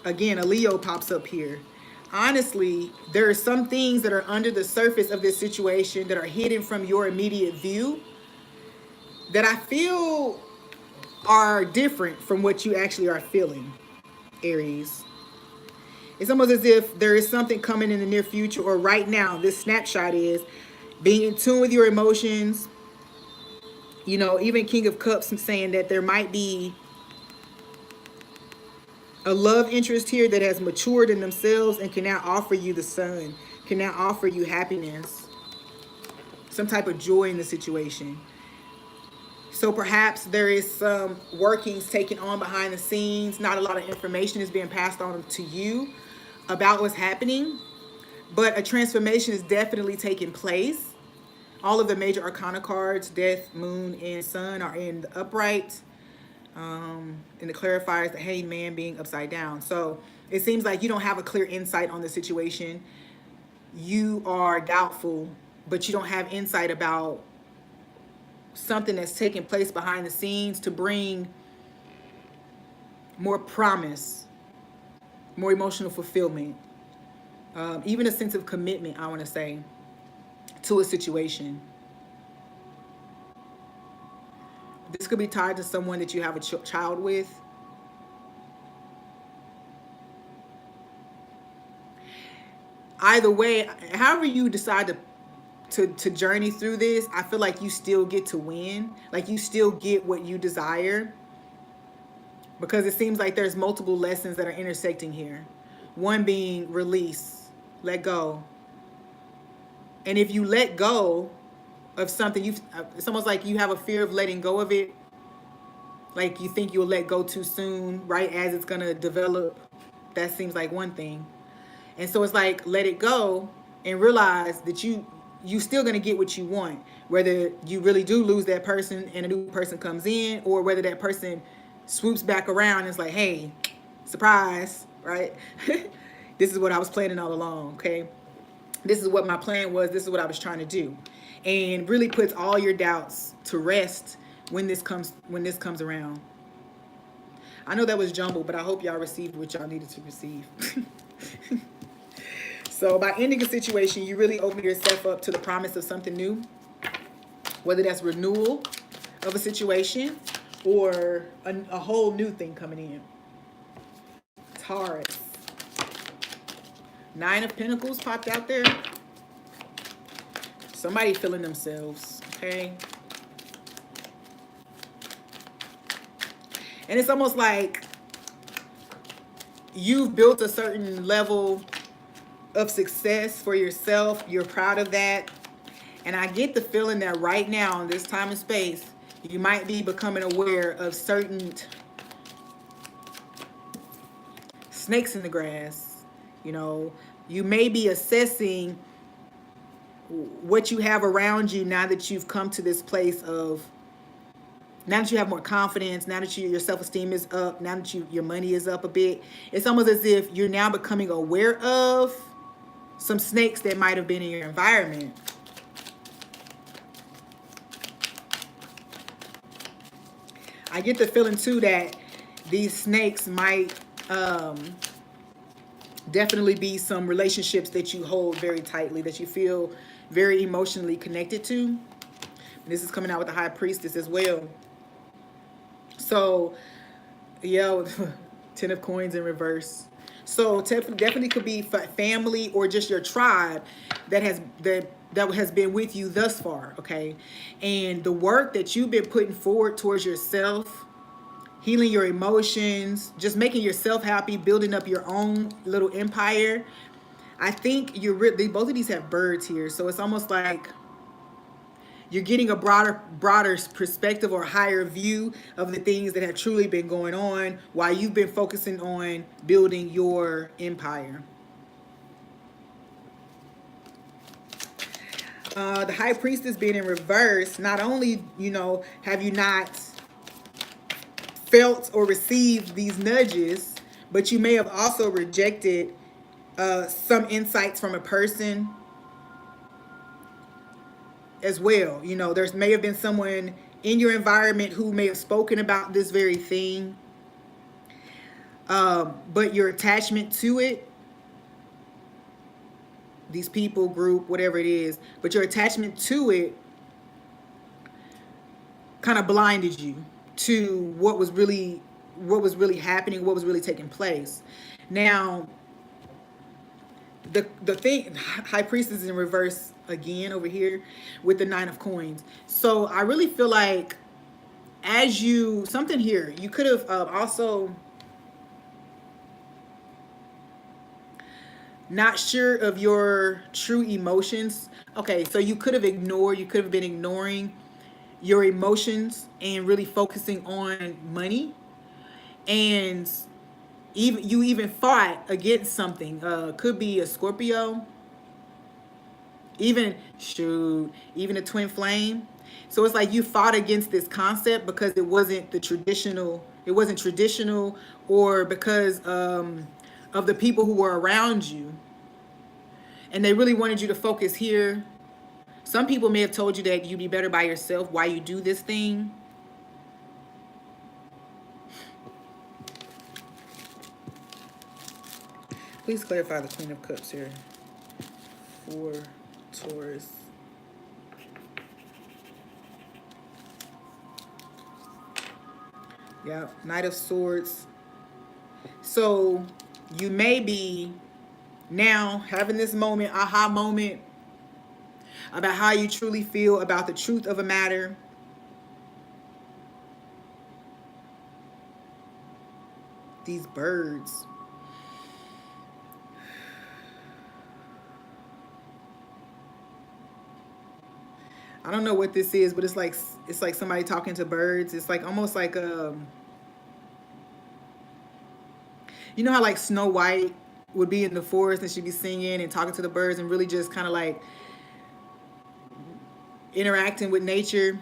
again, a Leo pops up here. Honestly, there are some things that are under the surface of this situation that are hidden from your immediate view that I feel are different from what you actually are feeling, Aries. It's almost as if there is something coming in the near future, or right now. This snapshot is being in tune with your emotions. You know, even King of Cups saying that there might be a love interest here that has matured in themselves and can now offer you the sun, can now offer you happiness, some type of joy in the situation. So perhaps there is some workings taken on behind the scenes. Not a lot of information is being passed on to you about what's happening, but a transformation is definitely taking place. All of the major arcana cards, death, moon, and sun, are in the upright. And the clarifiers, the hanged man being upside down. So it seems like you don't have a clear insight on the situation. You are doubtful, but you don't have insight about something that's taking place behind the scenes to bring more promise, more emotional fulfillment, even a sense of commitment, I want to say, to a situation. This could be tied to someone that you have a child with. Either way, however you decide to journey through this, I feel like you still get to win. Like you still get what you desire. Because it seems like there's multiple lessons that are intersecting here. One being release, let go. And if you let go of something, it's almost like you have a fear of letting go of it. Like you think you'll let go too soon, right as it's gonna develop. That seems like one thing. And so it's like, let it go and realize that you still gonna get what you want. Whether you really do lose that person and a new person comes in, or whether that person swoops back around and is like, hey, surprise, right? This is what I was planning all along, okay? This is what my plan was. This is what I was trying to do. And really puts all your doubts to rest when this comes around. I know that was jumbled, but I hope y'all received what y'all needed to receive. So by ending a situation, you really open yourself up to the promise of something new, whether that's renewal of a situation or a whole new thing coming in. Taurus. 9 of Pentacles popped out there. Somebody feeling themselves, okay? And it's almost like you've built a certain level of success for yourself. You're proud of that. And I get the feeling that right now, in this time and space, you might be becoming aware of certain snakes in the grass. You know, you may be assessing what you have around you now that you've come to this place of, now that you have more confidence, now that your self-esteem is up, now that your money is up a bit. It's almost as if you're now becoming aware of some snakes that might have been in your environment. I get the feeling too that these snakes might definitely be some relationships that you hold very tightly, that you feel very emotionally connected to. And this is coming out with the High Priestess as well. So, yeah, 10 of Coins in reverse. So definitely could be family or just your tribe that has been with you thus far, okay? And the work that you've been putting forward towards yourself, healing your emotions, just making yourself happy, building up your own little empire. I think both of these have birds here, so it's almost like you're getting a broader perspective or higher view of the things that have truly been going on while you've been focusing on building your empire. The High Priestess being in reverse, not only, have you not felt or received these nudges, but you may have also rejected some insights from a person as well. There may have been someone in your environment who may have spoken about this very thing, but your attachment to it, these people, group, whatever it is, but your attachment to it kind of blinded you. to what was really happening, what was really taking place. Now, the thing, High Priestess is in reverse again over here with the Nine of Coins. So I really feel like as you, something here, you could have also not sure of your true emotions. Okay, so you could have been ignoring your emotions and really focusing on money, and even fought against something. Could be a Scorpio, even a twin flame. So it's like you fought against this concept because it wasn't traditional, or because of the people who were around you, and they really wanted you to focus here. Some people may have told you that you'd be better by yourself while you do this thing. Please clarify the Queen of Cups here for Taurus. Yeah, Knight of Swords. So you may be now having this moment, aha moment, about how you truly feel about the truth of a matter. These birds. I don't know what this is, but it's like somebody talking to birds. It's like almost like you know how like Snow White would be in the forest and she'd be singing and talking to the birds and really just kind of like interacting with nature.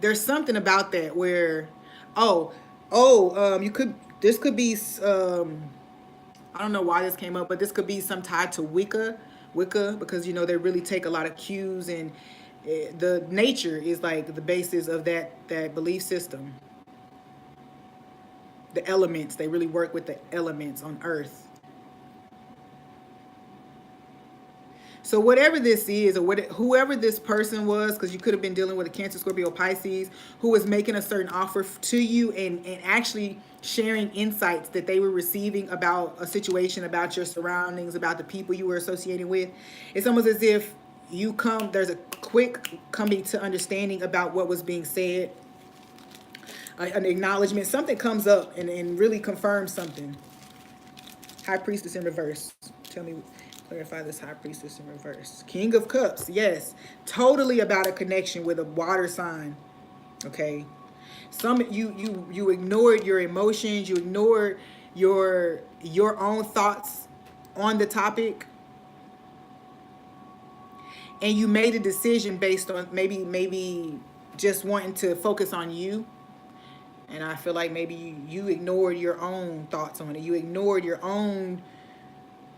There's something about that where, you could, this could be, I don't know why this came up, but this could be some tied to Wicca, because you know they really take a lot of cues, and the nature is like the basis of that belief system. The elements, they really work with the elements on Earth. So whatever this is, or whoever this person was, because you could have been dealing with a Cancer, Scorpio, Pisces, who was making a certain offer to you, and actually sharing insights that they were receiving about a situation, about your surroundings, about the people you were associating with. It's almost as if there's a quick coming to understanding about what was being said, an acknowledgement, something comes up and really confirms something. High Priestess in reverse. Tell me, clarify this High Priestess in reverse. King of Cups, yes. Totally about a connection with a water sign. Okay. You ignored your emotions, you ignored your own thoughts on the topic. And you made a decision based on maybe just wanting to focus on you. And I feel like maybe you ignored your own thoughts on it. You ignored your own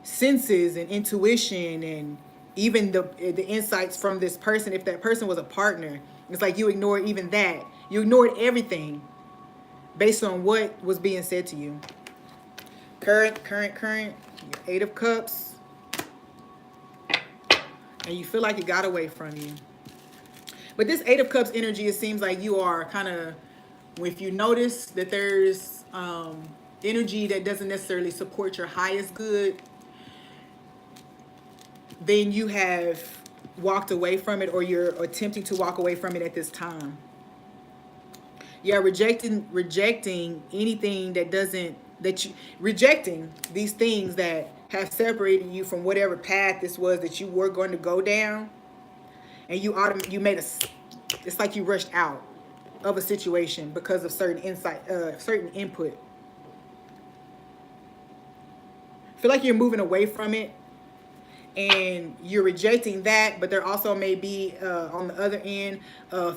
senses and intuition, and even the insights from this person. If that person was a partner, it's like you ignored even that. You ignored everything based on what was being said to you. Current. Your Eight of Cups. And you feel like it got away from you. But this Eight of Cups energy, it seems like you are kind of, if you notice that there's energy that doesn't necessarily support your highest good, then you have walked away from it, or you're attempting to walk away from it at this time. Yeah, rejecting anything rejecting these things that have separated you from whatever path this was that you were going to go down, and you made it's like you rushed out of a situation because of certain insight, certain input. Feel like you're moving away from it, and you're rejecting that, but there also may be on the other end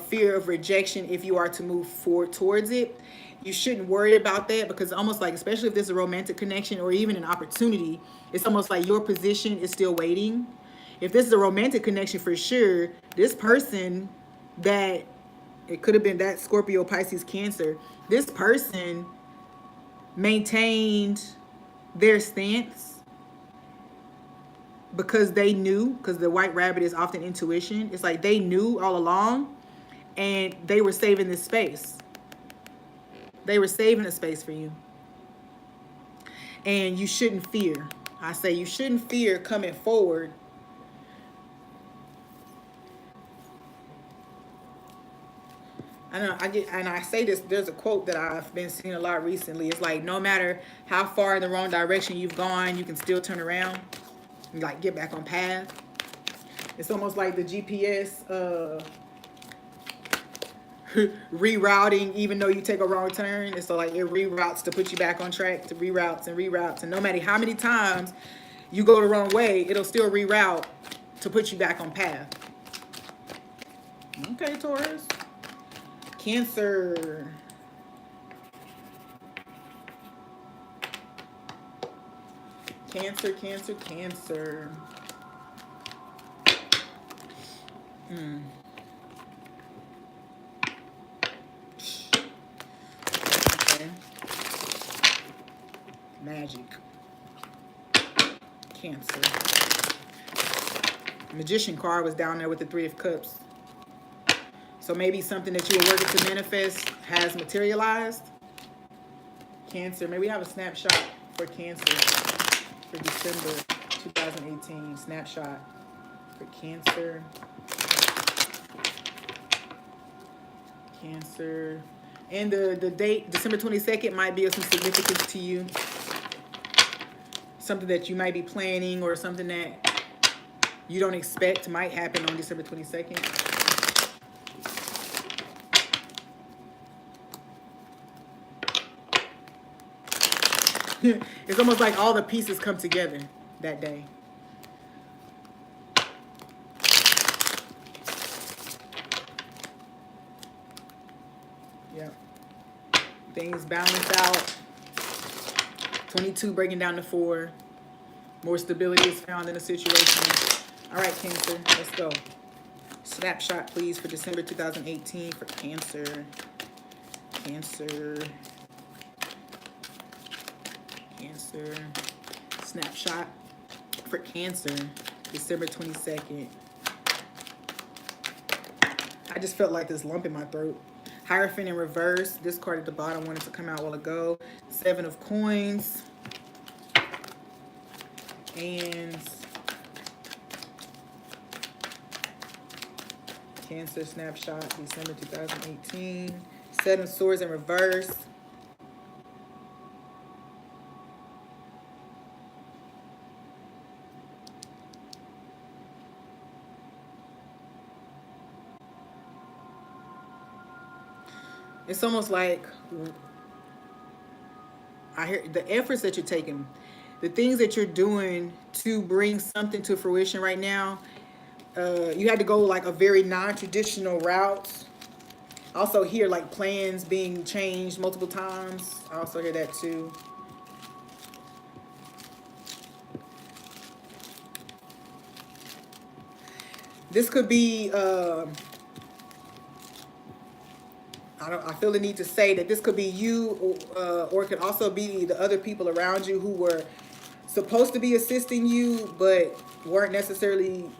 fear of rejection if you are to move forward towards it. You shouldn't worry about that, because almost like, especially if there's a romantic connection or even an opportunity, it's almost like your position is still waiting. If this is a romantic connection, for sure, this person that, it could have been that Scorpio, Pisces, Cancer, this person maintained their stance because they knew, because the white rabbit is often intuition. It's like they knew all along, and they were saving this space. They were saving a space for you. And you shouldn't fear. I say you shouldn't fear coming forward. I know I say this, there's a quote that I've been seeing a lot recently. It's like, no matter how far in the wrong direction you've gone, you can still turn around and like get back on path. It's almost like the GPS rerouting, even though you take a wrong turn. It's so like it reroutes to put you back on track, to reroutes and reroutes. And no matter how many times you go the wrong way, it'll still reroute to put you back on path. Okay, Taurus. Cancer. Cancer, Cancer, Cancer. Okay. Magic. Cancer. Magician card was down there with the Three of Cups. So maybe something that you were working to manifest has materialized. Cancer. Maybe we have a snapshot for Cancer for December 2018. Snapshot for Cancer. Cancer. And the date, December 22nd, might be of some significance to you. Something that you might be planning or something that you don't expect might happen on December 22nd. It's almost like all the pieces come together that day. Yep. Things balance out. 22 breaking down to 4. More stability is found in the situation. All right, Cancer, let's go. Snapshot, please, for December 2018 for Cancer. Cancer. Cancer. Snapshot for Cancer, December 22nd. I just felt like this lump in my throat. Hierophant in reverse. This card at the bottom wanted to come out a while ago. 7 of Coins. And Cancer snapshot, December 2018. 7 of Swords in reverse. It's almost like I hear the efforts that you're taking, the things that you're doing to bring something to fruition right now. You had to go like a very non-traditional route. Also hear like plans being changed multiple times. I also hear that too. This could be I feel the need to say that this could be you, or it could also be the other people around you who were supposed to be assisting you, but weren't necessarily.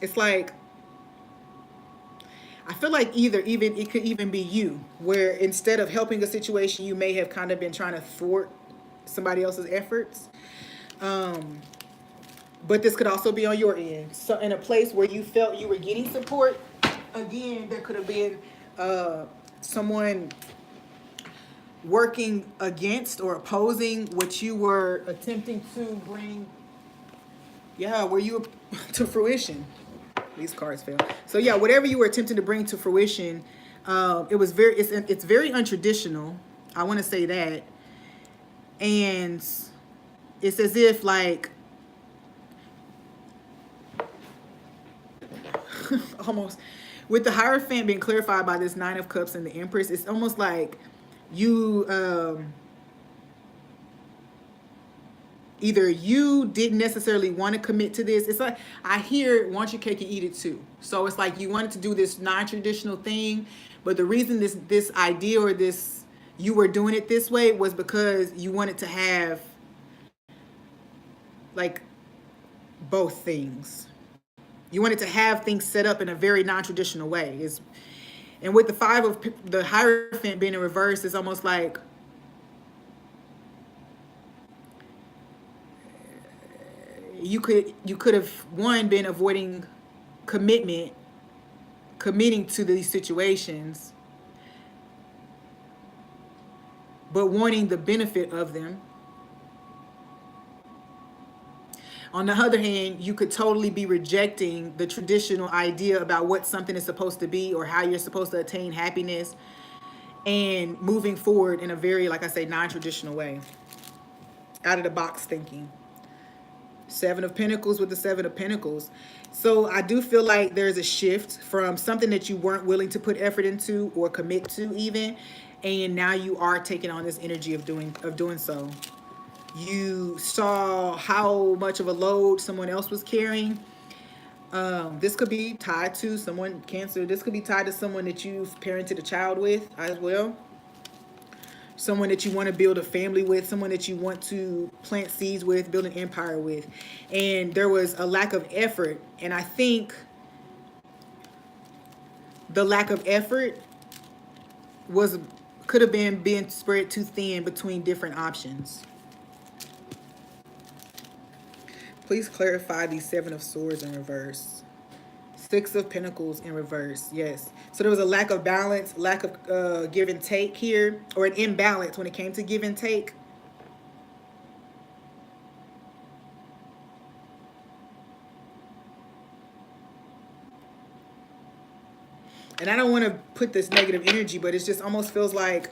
It's like, I feel like it could even be you, where instead of helping a situation, you may have kind of been trying to thwart somebody else's efforts. But this could also be on your end. So in a place where you felt you were getting support, again, there could have been someone working against or opposing what you were attempting to bring, where you to fruition. These cards fail. So yeah, whatever you were attempting to bring to fruition, it's very untraditional. I want to say that. And it's as if like, almost with the Hierophant being clarified by this 9 of Cups and the Empress, it's almost like you either you didn't necessarily want to commit to this. It's like I hear want your cake and eat it too. So it's like you wanted to do this non-traditional thing, but the reason this idea or this you were doing it this way was because you wanted to have like both things. You wanted to have things set up in a very non-traditional way. And with the five of the Hierophant being in reverse, it's almost like you could have, one, been avoiding commitment, committing to these situations, but wanting the benefit of them. On the other hand, you could totally be rejecting the traditional idea about what something is supposed to be or how you're supposed to attain happiness, and moving forward in a very, like I say, non-traditional way, out of the box thinking. Seven of Pentacles with the Seven of Pentacles. So I do feel like there's a shift from something that you weren't willing to put effort into or commit to even, and now you are taking on this energy of doing so. You saw how much of a load someone else was carrying. This could be tied to someone, Cancer. This could be tied to someone that you've parented a child with as well. Someone that you want to build a family with, someone that you want to plant seeds with, build an empire with. And there was a lack of effort. And I think the lack of effort could have been being spread too thin between different options. Please clarify the Seven of Swords in reverse. Six of Pentacles in reverse. Yes. So there was a lack of balance, lack of give and take here, or an imbalance when it came to give and take. And I don't want to put this negative energy, but it just almost feels like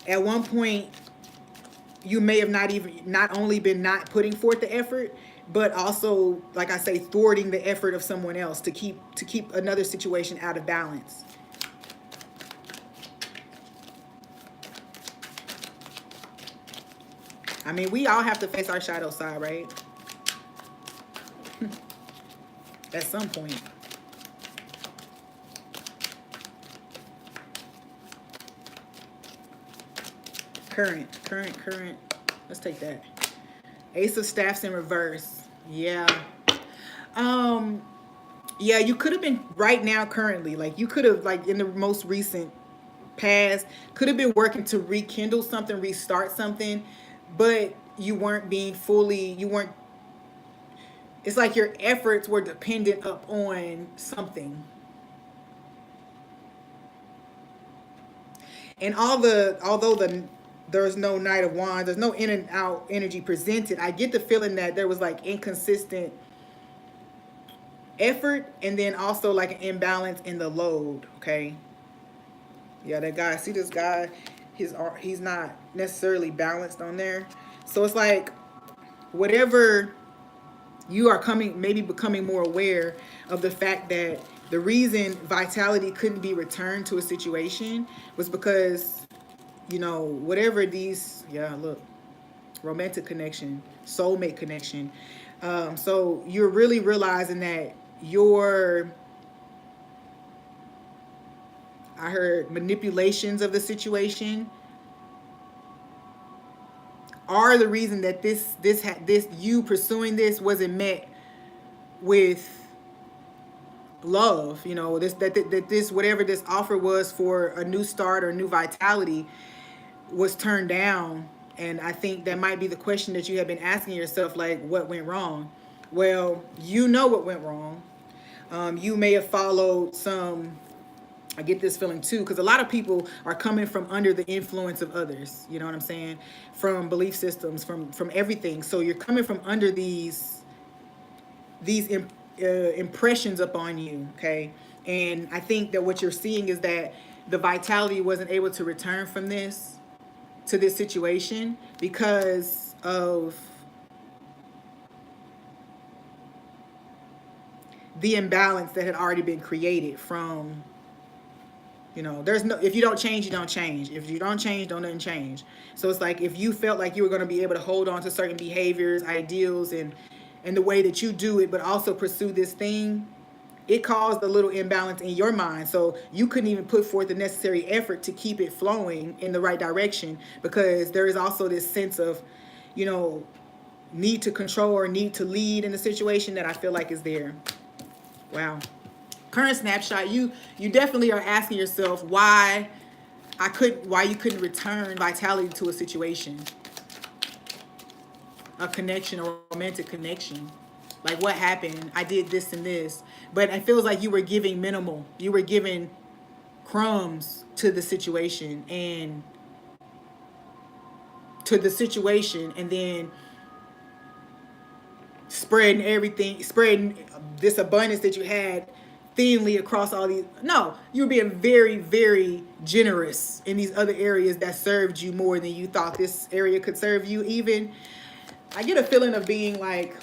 at one point you may have not only been not putting forth the effort, but also, like I say, thwarting the effort of someone else to keep another situation out of balance. I mean, we all have to face our shadow side, right? At some point. Current. Let's take that. Ace of Staffs in reverse. Yeah. Yeah, you could have been right now, currently. Like, you could have, like, in the most recent past, could have been working to rekindle something, restart something, but you weren't being fully, it's like your efforts were dependent upon something. And although there's no Knight of Wands, there's no in and out energy presented, I get the feeling that there was like inconsistent effort, and then also like an imbalance in the load. Okay. Yeah, that guy, see this guy, he's not necessarily balanced on there. So it's like whatever you are maybe becoming more aware of the fact that the reason vitality couldn't be returned to a situation was because, whatever these, look, romantic connection, soulmate connection. So you're really realizing that I heard manipulations of the situation are the reason that this you pursuing this wasn't met with love. This whatever this offer was for a new start or new vitality was turned down. And I think that might be the question that you have been asking yourself, like, what went wrong? Well, you know what went wrong. You may have followed I get this feeling too, because a lot of people are coming from under the influence of others. You know what I'm saying? From belief systems, from everything. So you're coming from under these impressions upon you, okay? And I think that what you're seeing is that the vitality wasn't able to return from this to this situation because of the imbalance that had already been created from, if you don't change, you don't change. If you don't change, don't nothing change. So it's like, if you felt like you were going to be able to hold on to certain behaviors, ideals, and the way that you do it, but also pursue this thing, it caused a little imbalance in your mind. So you couldn't even put forth the necessary effort to keep it flowing in the right direction, because there is also this sense of, need to control or need to lead in the situation that I feel like is there. Wow. Current snapshot, you definitely are asking yourself why you couldn't return vitality to a situation, a connection, a romantic connection. Like, what happened? I did this and this, but it feels like you were giving minimal. You were giving crumbs to the situation and then spreading this abundance that you had thinly across all these. No, you were being very, very generous in these other areas that served you more than you thought this area could serve you. Even I get a feeling of being like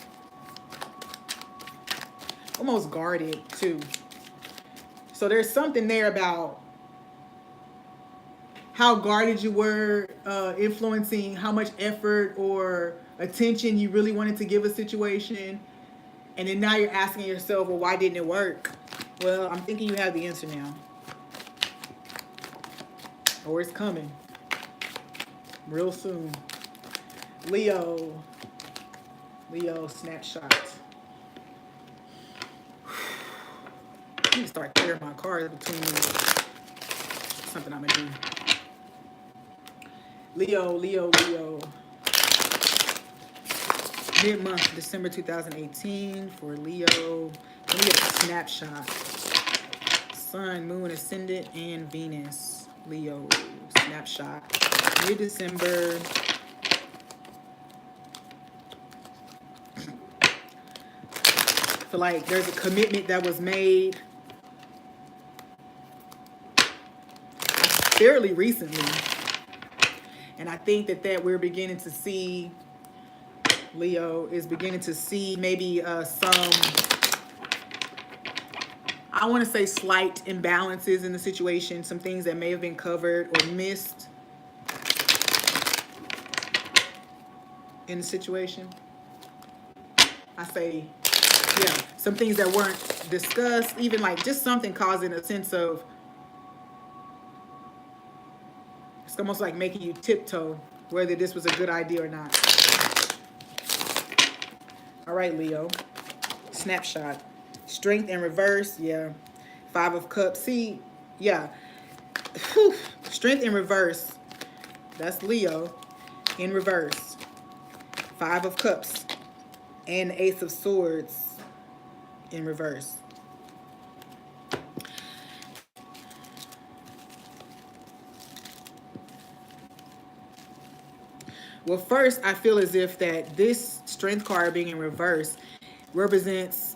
almost guarded too. So there's something there about how guarded you were, influencing how much effort or attention you really wanted to give a situation. And then now you're asking yourself, well, why didn't it work? Well, I'm thinking you have the answer now. Or it's coming real soon. Leo snapshot. I need to start clearing my cards between these. Something I'm gonna do. Leo. Mid-month, December 2018 for Leo. Let me get a snapshot. Sun, Moon, Ascendant, and Venus. Leo snapshot. Mid-December. I feel like there's a commitment that was made fairly recently. And I think that we're beginning to see, Leo is beginning to see maybe some, I want to say slight imbalances in the situation, some things that may have been covered or missed in the situation. I say, yeah, some things that weren't discussed, even like just something causing a sense of, it's almost like making you tiptoe whether this was a good idea or not. All right, Leo. Snapshot. Strength in reverse. Yeah. 5 of Cups. See, yeah. Whew. Strength in reverse. That's Leo in reverse. 5 of Cups. And the Ace of Swords in reverse. Well, first, I feel as if that this Strength card being in reverse represents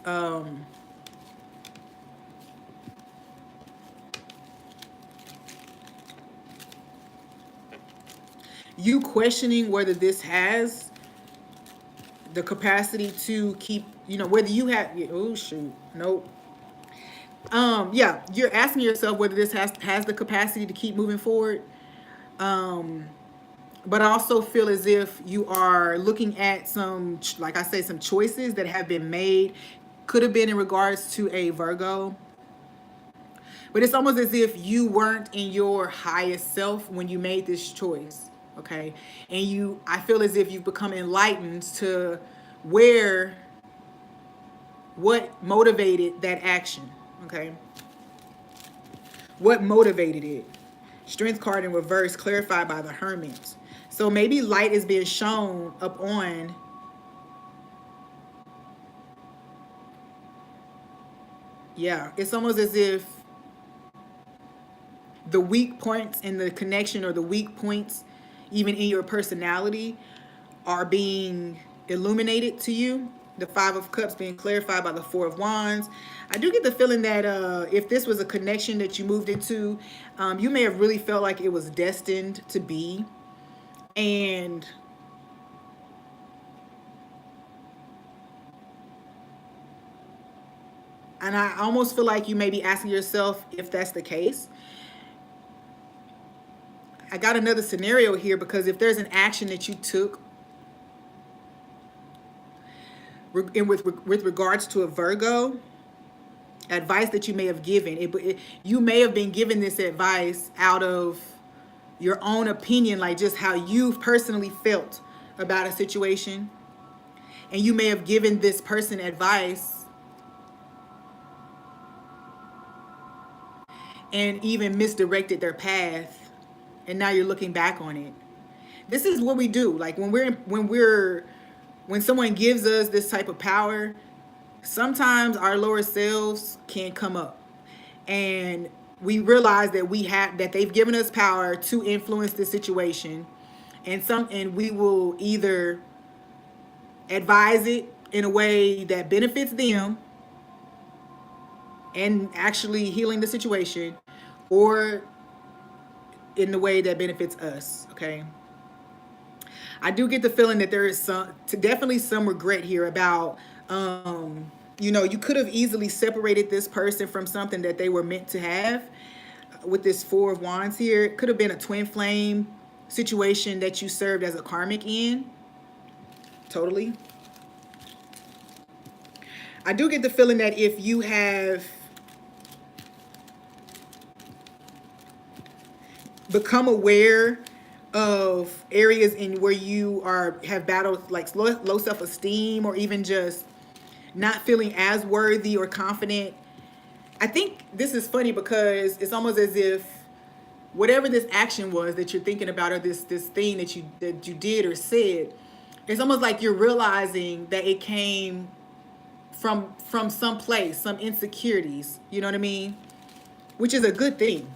you questioning whether this has the capacity to keep, whether you have, oh shoot, nope. Yeah, you're asking yourself whether this has the capacity to keep moving forward. But I also feel as if you are looking at some, like I say, some choices that have been made. Could have been in regards to a Virgo. But it's almost as if you weren't in your highest self when you made this choice, okay? And I feel as if you've become enlightened to what motivated that action, okay? What motivated it? Strength card in reverse, clarified by the Hermit. So maybe light is being shown up on it's almost as if the weak points in the connection or the weak points even in your personality are being illuminated to you. The 5 of Cups being clarified by the 4 of Wands. I do get the feeling that if this was a connection that you moved into, you may have really felt like it was destined to be. And I almost feel like you may be asking yourself if that's the case. I got another scenario here, because if there's an action that you took with regards to a Virgo, advice that you may have given, you may have been given this advice out of your own opinion, like just how you personally felt about a situation. And you may have given this person advice and even misdirected their path, and now you're looking back on it. This is what we do. Like when someone gives us this type of power, sometimes our lower selves can come up, and we realize that they've given us power to influence the situation, and we will either advise it in a way that benefits them and actually healing the situation, or in the way that benefits us. Okay, I do get the feeling that there is definitely some regret here about, you could have easily separated this person from something that they were meant to have. With this Four of Wands here, it could have been a twin flame situation that you served as a karmic in. Totally. I do get the feeling that if you have become aware of areas in where you have battled like low self-esteem, or even just not feeling as worthy or confident. I think this is funny because it's almost as if whatever this action was that you're thinking about, or this thing that you did or said, it's almost like you're realizing that it came from some place, some insecurities, you know what I mean? Which is a good thing.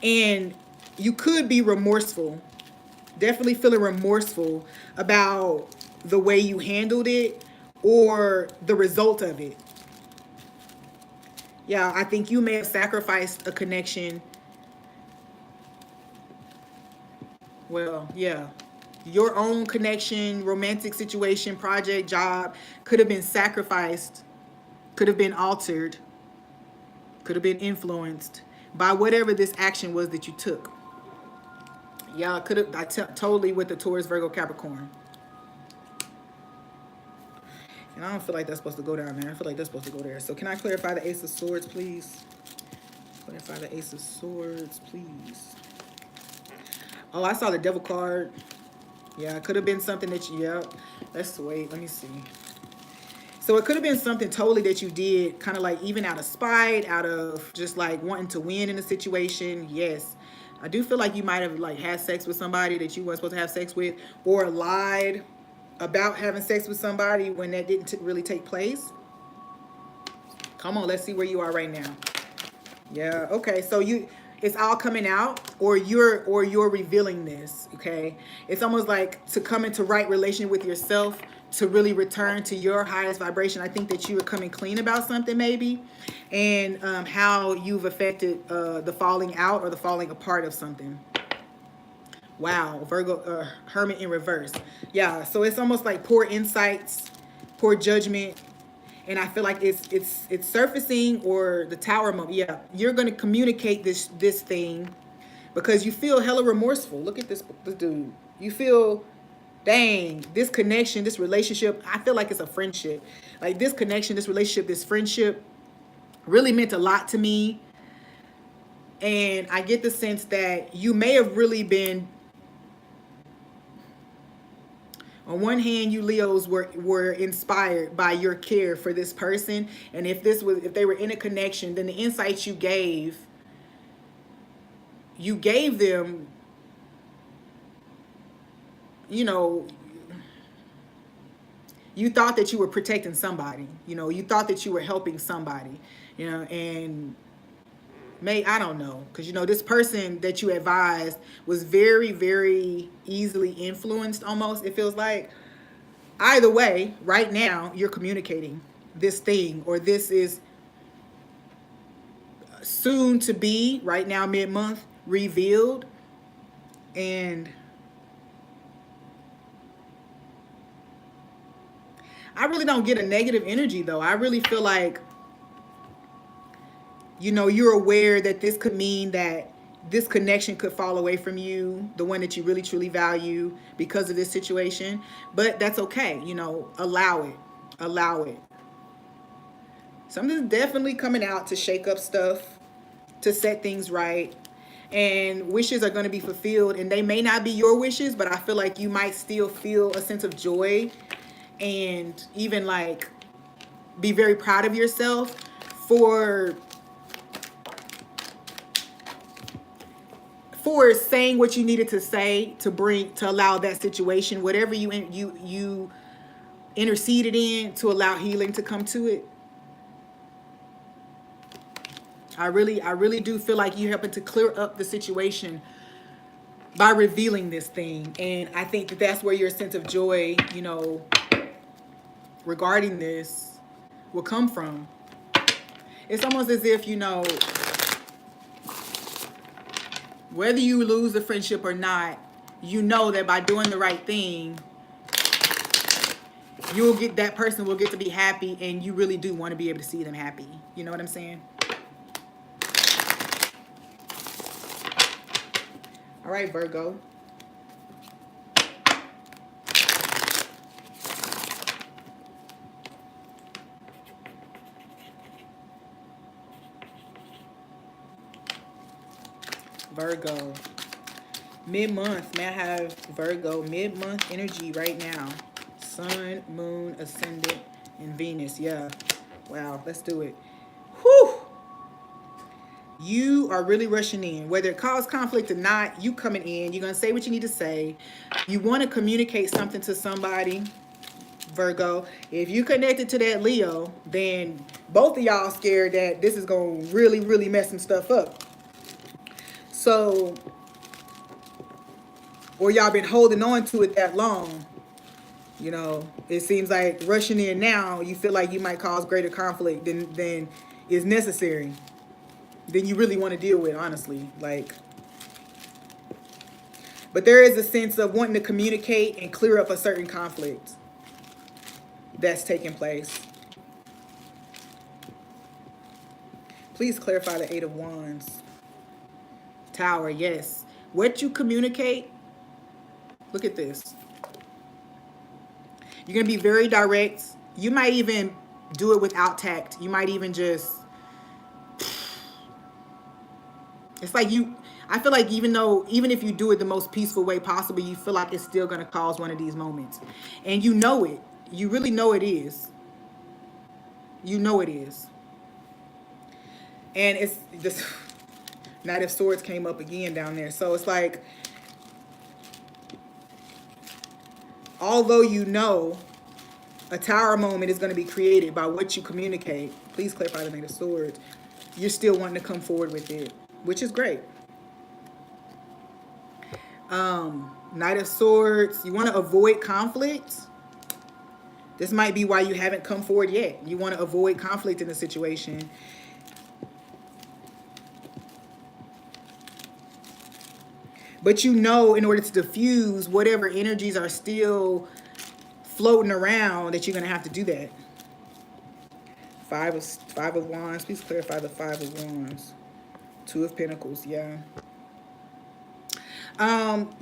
And you could be remorseful, definitely feeling remorseful about the way you handled it or the result of it. Yeah, I think you may have sacrificed a connection. Well, yeah. Your own connection, romantic situation, project, job could have been sacrificed, could have been altered, could have been influenced by whatever this action was that you took. Yeah, could have. Totally with the Taurus, Virgo, Capricorn. And I don't feel like that's supposed to go down there. I feel like that's supposed to go there. So can I clarify the Ace of Swords, please? Clarify the Ace of Swords, please. Oh, I saw the Devil card. Yeah, it could have been something that you, yeah. Let's wait, let me see. So it could have been something totally that you did, kind of like even out of spite, out of just like wanting to win in a situation. Yes. I do feel like you might have like had sex with somebody that you weren't supposed to have sex with, or lied about having sex with somebody when that didn't really take place. Come on, let's see where you are right now. Yeah, okay. So it's all coming out, or you're revealing this, okay? It's almost like to come into right relation with yourself, to really return to your highest vibration. I think that you are coming clean about something maybe, and how you've affected the falling out or the falling apart of something. Wow, Virgo, Hermit in reverse. Yeah, so it's almost like poor insights, poor judgment, and I feel like it's surfacing, or the Tower moment. Yeah, you're gonna communicate this thing because you feel hella remorseful. Look at this dude. You feel, dang, this connection, this relationship. I feel like it's a friendship. Like this connection, this relationship, this friendship really meant a lot to me, and I get the sense that you may have really been. On one hand, you Leos were inspired by your care for this person, and if they were in a connection, then the insights you gave them, you thought that you were protecting somebody, you thought that you were helping somebody, and I don't know, because this person that you advised was very, very easily influenced, almost, it feels like. Either way, right now you're communicating this thing, or this is soon to be, right now mid-month, revealed. And I really don't get a negative energy though. I really feel like you're aware that this could mean that this connection could fall away from you, the one that you really truly value, because of this situation. But that's okay. Allow it. Something's definitely coming out to shake up stuff, to set things right. And wishes are going to be fulfilled. And they may not be your wishes, but I feel like you might still feel a sense of joy, and even like be very proud of yourself for for saying what you needed to say to allow that situation, whatever you interceded in, to allow healing to come to it. I really do feel like you're helping to clear up the situation by revealing this thing. And I think that that's where your sense of joy, regarding this will come from. It's almost as if, whether you lose the friendship or not, you know that by doing the right thing, that person will get to be happy, and you really do want to be able to see them happy. You know what I'm saying? All right, Virgo. Virgo. Mid-month. May I have Virgo mid-month energy right now? Sun, Moon, Ascendant, and Venus. Yeah. Wow. Let's do it. Whew. You are really rushing in. Whether it caused conflict or not, you coming in. You're going to say what you need to say. You want to communicate something to somebody, Virgo. If you connected to that Leo, then both of y'all scared that this is going to really, really mess some stuff up. So, or y'all been holding on to it that long. It seems like rushing in now, you feel like you might cause greater conflict than is necessary. Than you really want to deal with, honestly. But there is a sense of wanting to communicate and clear up a certain conflict that's taking place. Please clarify the 8 of Wands. Tower, yes. What you communicate, look at this. You're going to be very direct. You might even do it without tact. You might even just... It's like I feel like even if you do it the most peaceful way possible, you feel like it's still going to cause one of these moments. And you know it. You really know it is. You know it is. And it's this... Knight of Swords came up again down there. So it's like, although a tower moment is going to be created by what you communicate, please clarify the Knight of Swords, you're still wanting to come forward with it, which is great. Knight of Swords, you want to avoid conflict. This might be why you haven't come forward yet. You want to avoid conflict in the situation. But in order to diffuse whatever energies are still floating around, that you're going to have to do that. Five of Wands. Please clarify the 5 of Wands. 2 of Pentacles. Yeah.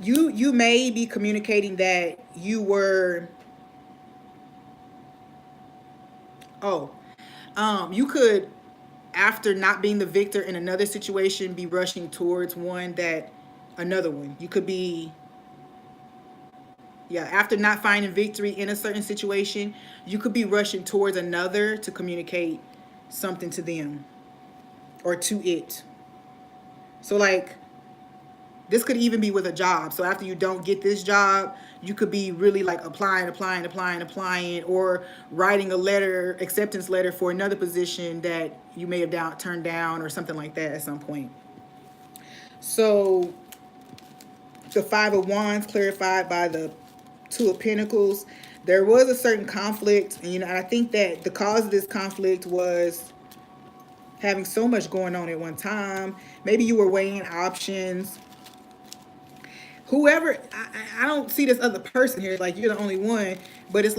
You may be communicating that you were... you could, after not being the victor in another situation, be rushing towards another one. You could be, after not finding victory in a certain situation, you could be rushing towards another to communicate something to them or to it. So this could even be with a job. So after you don't get this job, you could be really applying, or writing acceptance letter for another position that you may have turned down or something like that at some point. So the 5 of Wands clarified by the 2 of Pentacles. There was a certain conflict, and I think that the cause of this conflict was having so much going on at one time. Maybe you were weighing options. Whoever, I don't see this other person here, you're the only one, but it's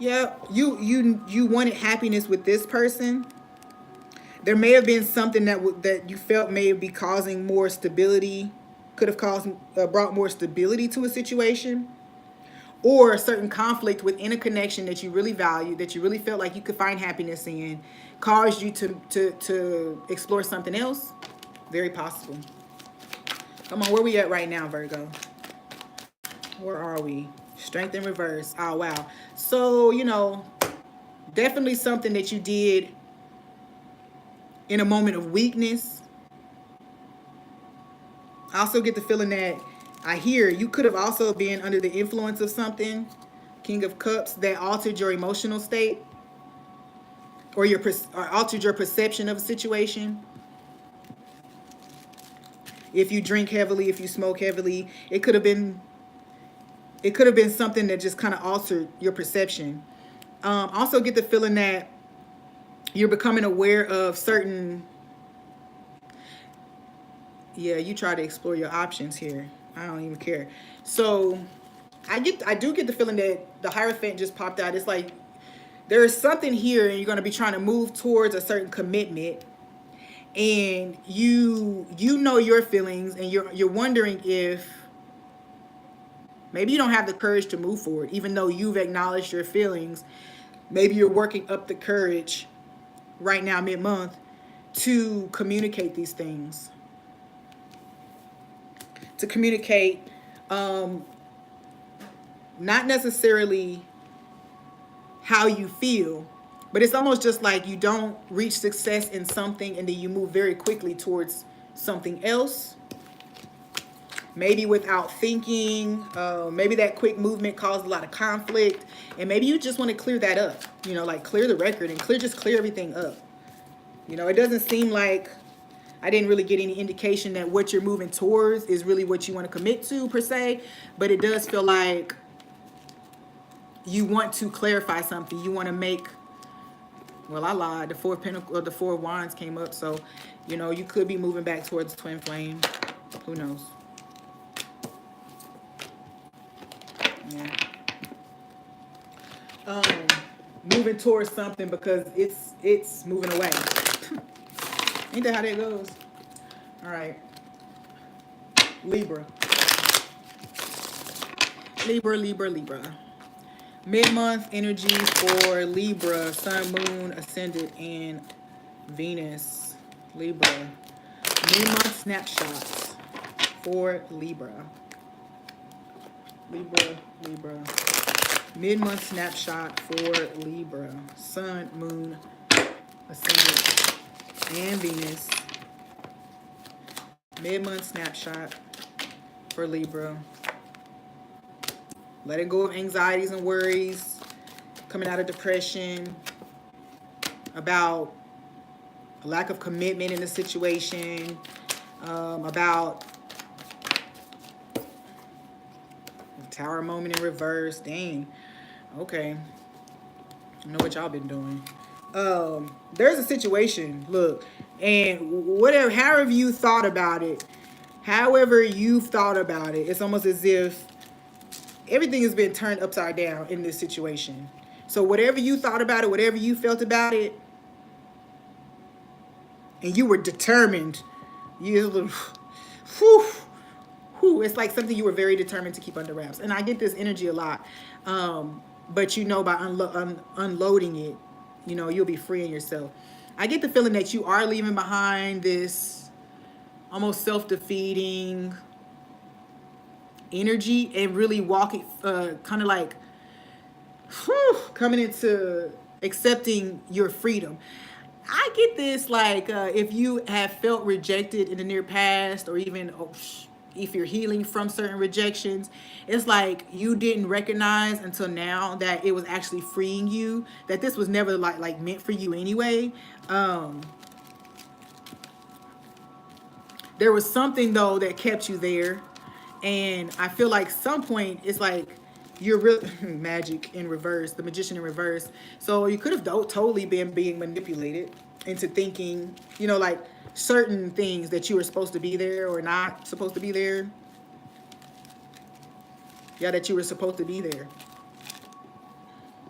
you wanted happiness with this person. There may have been something that you felt may be causing more stability, could have brought more stability to a situation, or a certain conflict within a connection that you really valued, that you really felt like you could find happiness in, caused you to explore something else. Very possible. Come on, where we at right now, Virgo? Where are we? Strength in reverse. Oh, wow. So, definitely something that you did in a moment of weakness. I also get the feeling that I hear you could have also been under the influence of something, King of Cups, that altered your emotional state, or or altered your perception of a situation. If you drink heavily, if you smoke heavily, it could have been something that just kind of altered your perception. Also get the feeling that you're becoming aware of certain, yeah, you try to explore your options here. I don't even care. So I do get the feeling that the Hierophant just popped out. It's like there's something here and you're going to be trying to move towards a certain commitment, and you know your feelings, and you're wondering if maybe you don't have the courage to move forward even though you've acknowledged your feelings. Maybe you're working up the courage right now, mid-month, to communicate these things, to communicate, um, not necessarily how you feel, but it's almost just like you don't reach success in something and then you move very quickly towards something else, maybe without thinking. Maybe that quick movement caused a lot of conflict, and maybe you just want to clear that up, like clear the record and clear everything up. It doesn't seem like I didn't really get any indication that what you're moving towards is really what you want to commit to per se, but it does feel like you want to clarify something. You want to make, well, I lied. The Four of Wands came up, so you could be moving back towards twin flame. Who knows? Yeah. Moving towards something because it's moving away. Ain't that how that goes? All right. Libra. Libra. Mid-month energy for Libra, Sun, Moon, Ascendant, and Venus. Libra. Mid-month snapshots for Libra. Libra. Mid-month snapshot for Libra. Sun, Moon, Ascendant, and Venus. Mid-month snapshot for Libra. Letting go of anxieties and worries, coming out of depression, about a lack of commitment in the situation, about Tower moment in reverse. Dang. Okay. I know what y'all been doing. There's a situation, look, and however you've thought about it, it's almost as if everything has been turned upside down in this situation. So whatever you thought about it, whatever you felt about it, and you were determined, it's like something you were very determined to keep under wraps. And I get this energy a lot. But by unloading it, you'll be freeing yourself. I get the feeling that you are leaving behind this almost self-defeating energy and really walking, kind of like coming into accepting your freedom. I get this like if you have felt rejected in the near past, or even if you're healing from certain rejections, it's like you didn't recognize until now that it was actually freeing you, that this was never like meant for you anyway. There was something though that kept you there, and I feel like some point it's like you're real magic in reverse, the magician in reverse. So you could have totally been being manipulated into thinking, like certain things that you were supposed to be there or not supposed to be there. Yeah, that you were supposed to be there.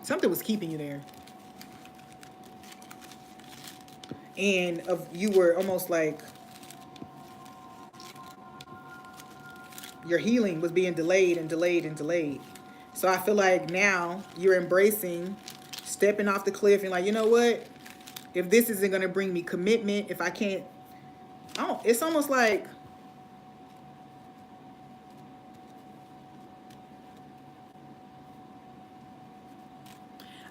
Something was keeping you there. And you were almost like your healing was being delayed and delayed and delayed. So I feel like now you're embracing stepping off the cliff and like, you know what? If this isn't going to bring me commitment, if I can't, it's almost like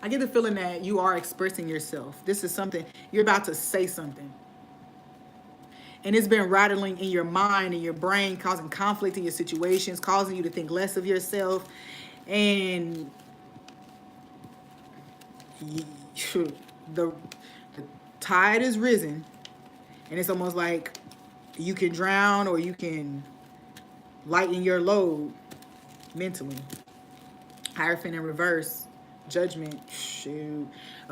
I get the feeling that you are expressing yourself. This is something, you're about to say something. And it's been rattling in your mind and your brain, causing conflict in your situations, causing you to think less of yourself. And the, the tide is risen, and it's almost like you can drown or you can lighten your load mentally. Hierophant in reverse, judgment. Shoot.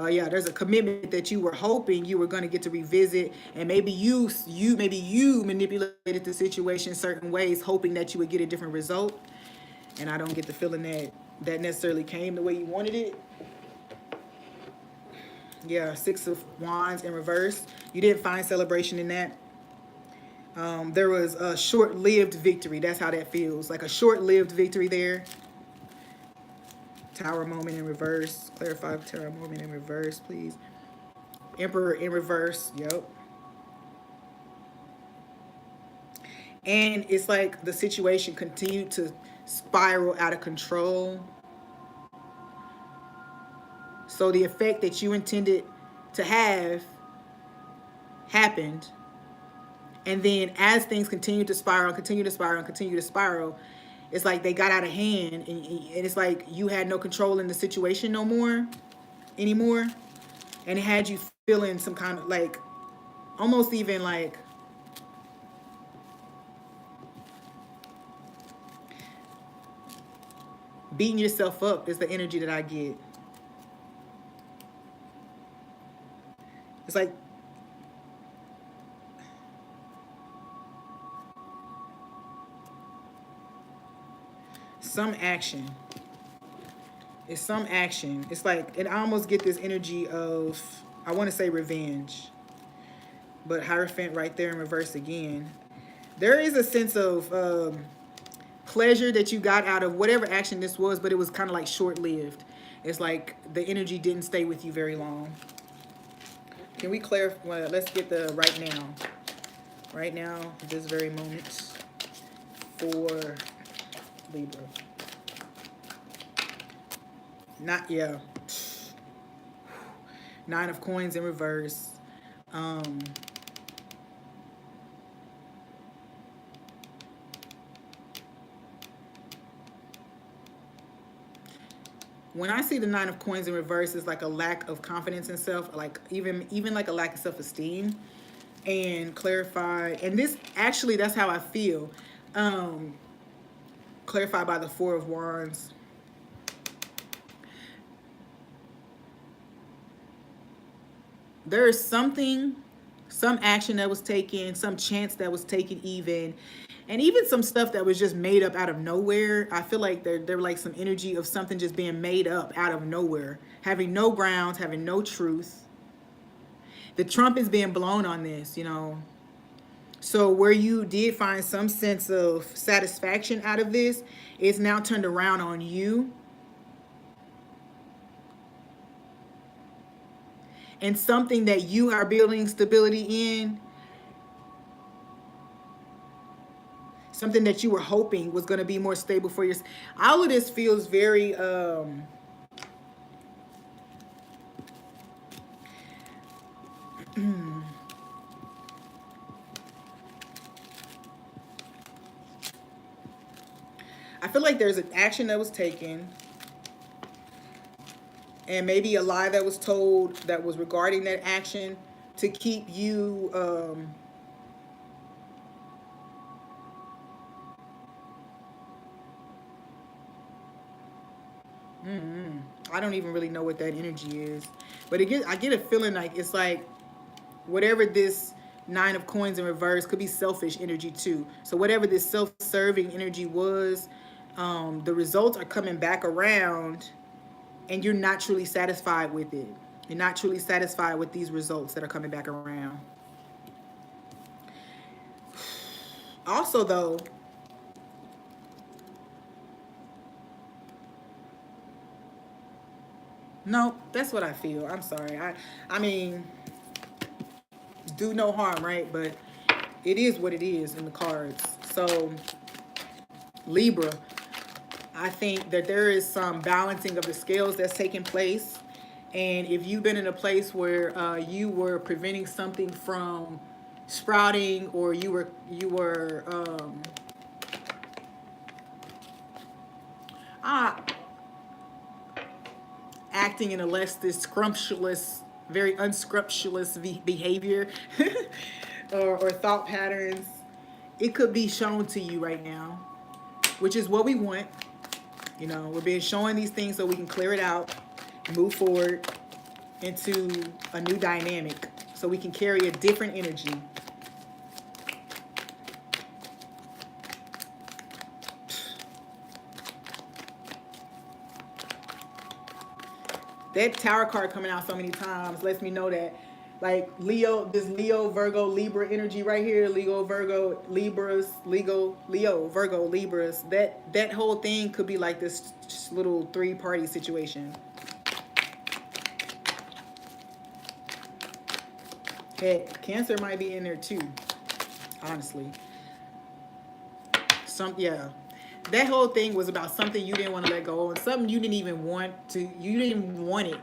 Yeah, there's a commitment that you were hoping you were going to get to revisit, and maybe you manipulated the situation certain ways, hoping that you would get a different result. And I don't get the feeling that necessarily came the way you wanted it. Yeah, Six of Wands in reverse. You didn't find celebration in that. There was a short-lived victory. That's how that feels. Like a short-lived victory there. Tower moment in reverse. Clarify tower moment in reverse, please. Emperor in reverse. Yep. And it's like the situation continued to spiral out of control. So the effect that you intended to have happened. And then as things continue to spiral, it's like they got out of hand, and it's like you had no control in the situation anymore. And it had you feeling some kind of like, almost even like beating yourself up is the energy that I get. It's like some action. It's some action. It's like, and I almost get this energy of, I want to say revenge. But Hierophant right there in reverse again. There is a sense of pleasure that you got out of whatever action this was, but it was kind of like short-lived. It's like the energy didn't stay with you very long. Can we clarify? Well, let's get the right now. Right now, this very moment for Libra. Not, yeah. Nine of Coins in reverse. When I see the Nine of Coins in reverse, it's like a lack of confidence in self, like even like a lack of self-esteem. And clarify, and this actually, that's how I feel. Clarified by the Four of Wands. There is something, some action that was taken, some chance that was taken even, and even some stuff that was just made up out of nowhere. I feel like they're like some energy of something just being made up out of nowhere, having no grounds, having no truth. The trumpet is being blown on this, you know. So where you did find some sense of satisfaction out of this, it's now turned around on you. And something that you are building stability in, something that you were hoping was going to be more stable for you. All of this feels very I feel like there's an action that was taken, and maybe a lie that was told that was regarding that action to keep you I don't even really know what that energy is, but I get a feeling like it's like whatever this Nine of Coins in reverse could be selfish energy too. So whatever this self-serving energy was, the results are coming back around, and you're not truly satisfied with it. You're not truly satisfied with these results that are coming back around. Also, though, no, that's what I feel. I'm sorry. I mean, do no harm, right? But it is what it is in the cards. So, Libra, I think that there is some balancing of the scales that's taking place. And if you've been in a place where you were preventing something from sprouting, or you were ah, acting in a less this scrumptious, very unscrumptious behavior, or thought patterns. It could be shown to you right now, which is what we want. You know, we're being shown these things so we can clear it out, move forward into a new dynamic, so we can carry a different energy. That Tower card coming out so many times lets me know that, like, Leo, this Leo, Virgo, Libra energy right here, Leo, Virgo, Libras, Leo, Virgo, Libras, that whole thing could be like this little three-party situation. Heck, Cancer might be in there too, honestly. Yeah. That whole thing was about something you didn't want to let go of, and something you didn't even want to, you didn't even want it.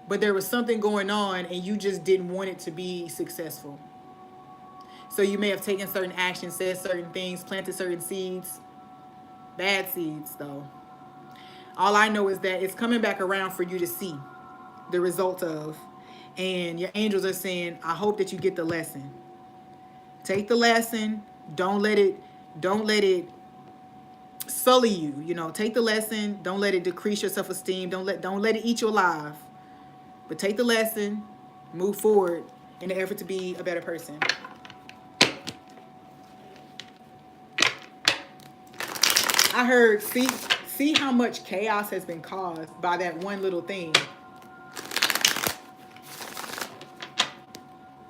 But there was something going on and you just didn't want it to be successful. So you may have taken certain actions, said certain things, planted certain seeds. Bad seeds, though. All I know is that it's coming back around for you to see the result of. And your angels are saying, I hope that you get the lesson. Take the lesson. Don't let it sully you. You know, take the lesson. Don't let it decrease your self-esteem. Don't let it eat you alive. But take the lesson, move forward in the effort to be a better person. I heard, see how much chaos has been caused by that one little thing.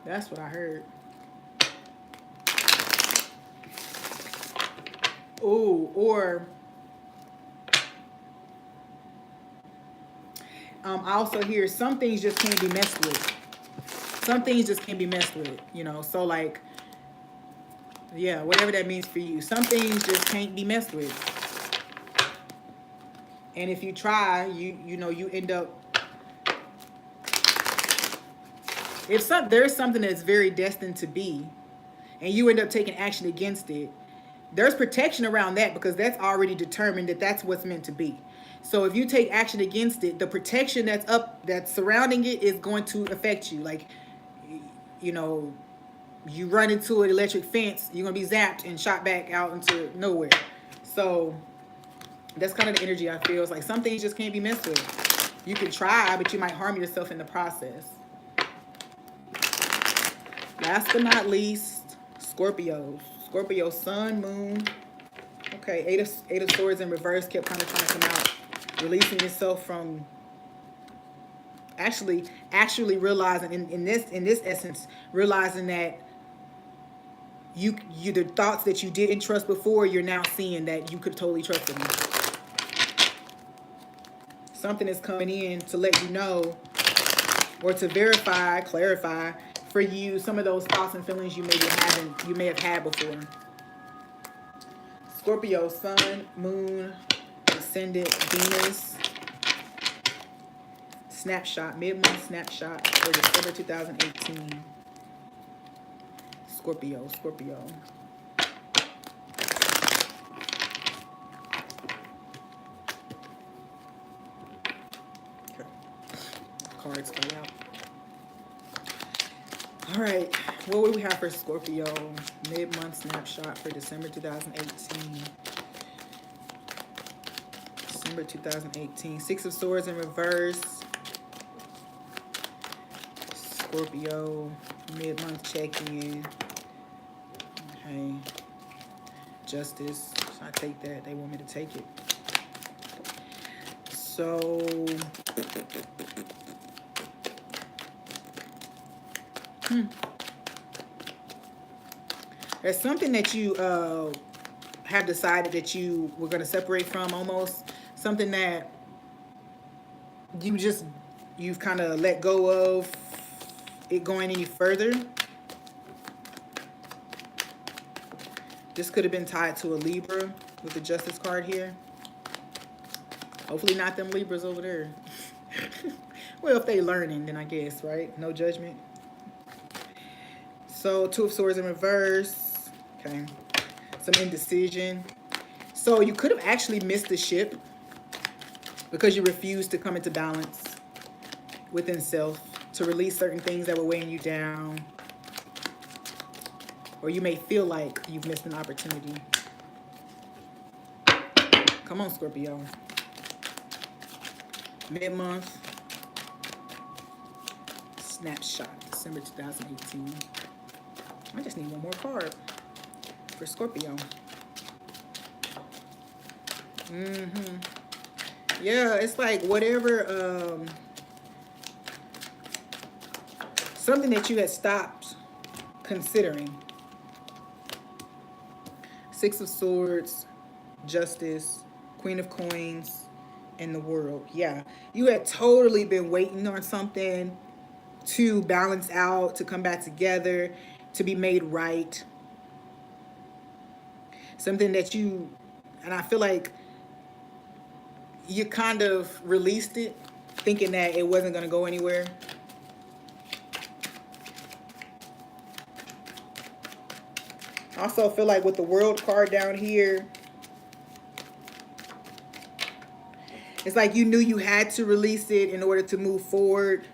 That's what I heard. Ooh, or I also hear some things just can't be messed with. Some things just can't be messed with, you know. So, like, yeah, whatever that means for you. Some things just can't be messed with. And if you try, you know, you end up, if there's something that's very destined to be, and you end up taking action against it, there's protection around that, because that's already determined that that's what's meant to be. So if you take action against it, the protection that's surrounding it is going to affect you. Like, you know, you run into an electric fence, you're going to be zapped and shot back out into nowhere. So that's kind of the energy I feel. It's like some things just can't be messed with. You can try, but you might harm yourself in the process. Last but not least, Scorpio. Scorpio, sun, moon. Okay, eight of swords in reverse kept kind of trying to come out. Releasing yourself from actually realizing in this essence, realizing that you the thoughts that you didn't trust before, you're now seeing that you could totally trust them. Something is coming in to let you know, or to verify, clarify for you some of those thoughts and feelings you may have had before. Scorpio, sun, moon, ascendant, Venus. Snapshot, mid-month snapshot for December 2018. Scorpio. Okay. Cards come out. All right, what would we have for Scorpio? Mid-month snapshot for December 2018. December 2018. Six of Swords in reverse. Scorpio, mid-month check-in. Okay. Justice. Should I take that? They want me to take it. So there's something that you have decided that you were going to separate from, almost. Something that you've kind of let go of it going any further. This could have been tied to a Libra with the Justice card here. Hopefully not them Libras over there. Well, if they learning, then I guess, right? No judgment. So 2 of Swords in reverse. Okay. Some indecision. So you could have actually missed the ship because you refused to come into balance within self, to release certain things that were weighing you down. Or you may feel like you've missed an opportunity. Come on, Scorpio. Mid-month. Snapshot, December 2018. I just need one more card for Scorpio. Yeah, it's like whatever, something that you had stopped considering. 6 of Swords, Justice, Queen of Coins, and the World. Yeah, you had totally been waiting on something to balance out, to come back together, to be made right. Something that you, and I feel like you kind of released it, thinking that it wasn't going to go anywhere. I also feel like with the World card down here, it's like you knew you had to release it in order to move forward.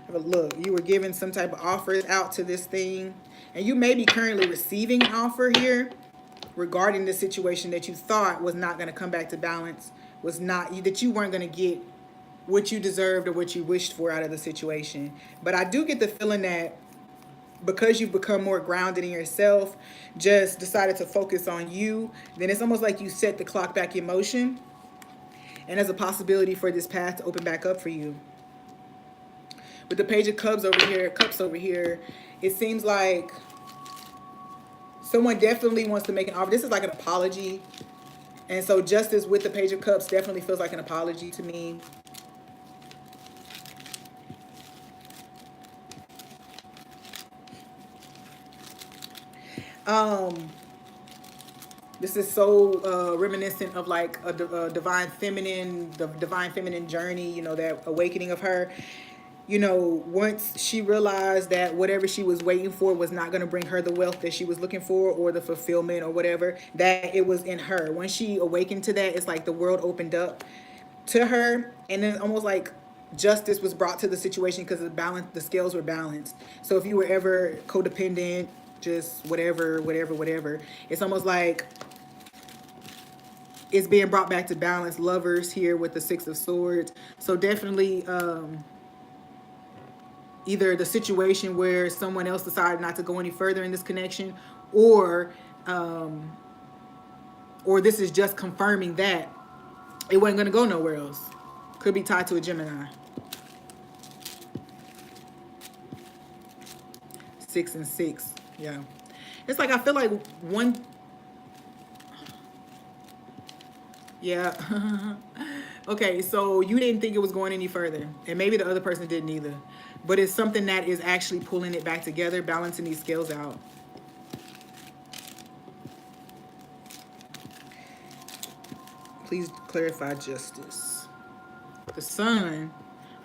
Have a look. You were given some type of offers out to this thing. And you may be currently receiving an offer here regarding the situation that you thought was not going to come back to balance, was not, that you weren't going to get what you deserved or what you wished for out of the situation. But I do get the feeling that because you've become more grounded in yourself, just decided to focus on you, then it's almost like you set the clock back in motion. And there's a possibility for this path to open back up for you. With the Page of Cups over here, it seems like someone definitely wants to make an offer. This is like an apology. And so Justice with the Page of Cups definitely feels like an apology to me. This is so reminiscent of like a divine feminine journey, you know, that awakening of her. You know, once she realized that whatever she was waiting for was not going to bring her the wealth that she was looking for or the fulfillment or whatever, that it was in her. When she awakened to that, it's like the world opened up to her, and then almost like justice was brought to the situation because the scales were balanced. So if you were ever codependent, just whatever, it's almost like it's being brought back to balance. Lovers here with the 6 of Swords. So definitely either the situation where someone else decided not to go any further in this connection, or this is just confirming that it wasn't going to go nowhere else. Could be tied to a Gemini. 6 and 6. Yeah. It's like I feel like one... Yeah. Okay, so you didn't think it was going any further. And maybe the other person didn't either. But it's something that is actually pulling it back together, balancing these scales out. Please clarify justice. The Sun.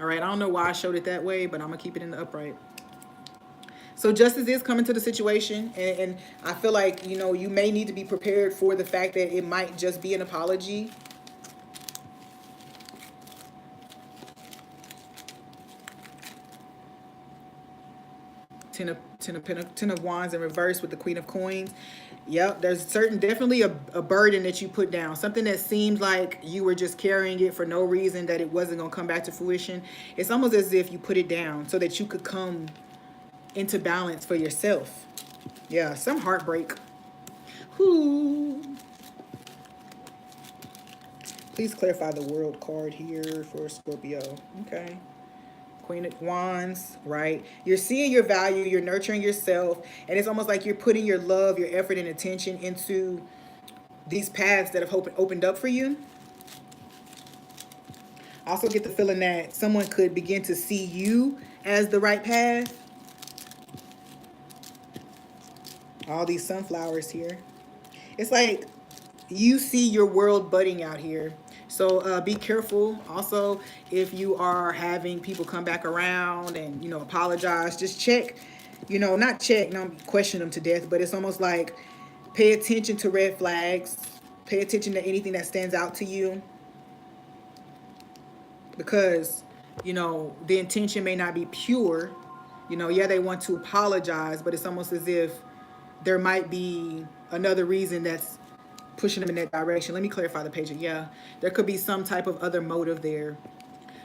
All right, I don't know why I showed it that way, but I'm going to keep it in the upright. So justice is coming to the situation, and I feel like, you know, you may need to be prepared for the fact that it might just be an apology. Ten of Wands in reverse with the Queen of Coins. Yep, there's definitely a burden that you put down. Something that seemed like you were just carrying it for no reason, that it wasn't going to come back to fruition. It's almost as if you put it down so that you could come into balance for yourself. Yeah, some heartbreak. Whoo. Please clarify the World card here for Scorpio. Okay. Queen of Wands, right? You're seeing your value, you're nurturing yourself, and it's almost like you're putting your love, your effort, and attention into these paths that have opened up for you. I also get the feeling that someone could begin to see you as the right path. All these sunflowers here. It's like you see your world budding out here. So be careful. Also, if you are having people come back around and, you know, apologize, just check You know, not check, not question them to death, but it's almost like pay attention to red flags. Pay attention to anything that stands out to you. Because, you know, the intention may not be pure. You know, yeah, they want to apologize, but it's almost as if there might be another reason that's pushing them in that direction. Let me clarify the page. Yeah, there could be some type of other motive there.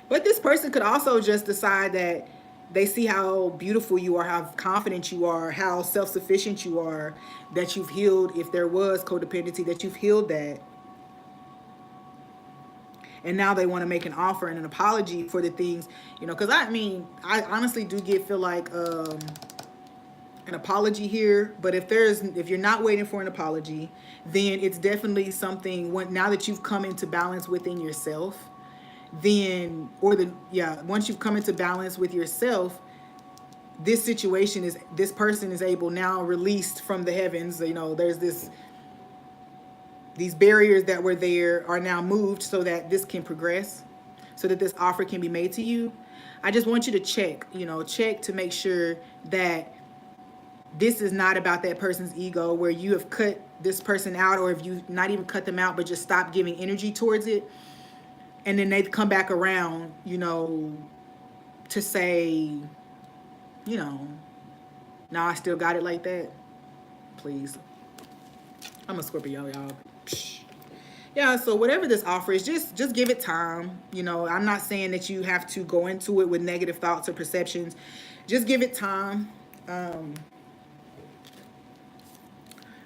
But this person could also just decide that they see how beautiful you are, how confident you are, how self-sufficient you are, that you've healed, if there was codependency, that you've healed that. And now they want to make an offer and an apology for the things, you know, because I mean, I honestly do feel like an apology here. But if you're not waiting for an apology, then it's definitely something now that you've come into balance within yourself, then, once you've come into balance with yourself, this person is able now, released from the heavens, you know, there's these barriers that were there are now moved so that this can progress, so that this offer can be made to you. I just want you to check to make sure that this is not about that person's ego, where you have cut this person out, or if you not even cut them out, but just stop giving energy towards it. And then they come back around, you know, to say, you know, nah, I still got it like that. Please. I'm a Scorpio, y'all. Yeah, so whatever this offer is, just give it time. You know, I'm not saying that you have to go into it with negative thoughts or perceptions. Just give it time.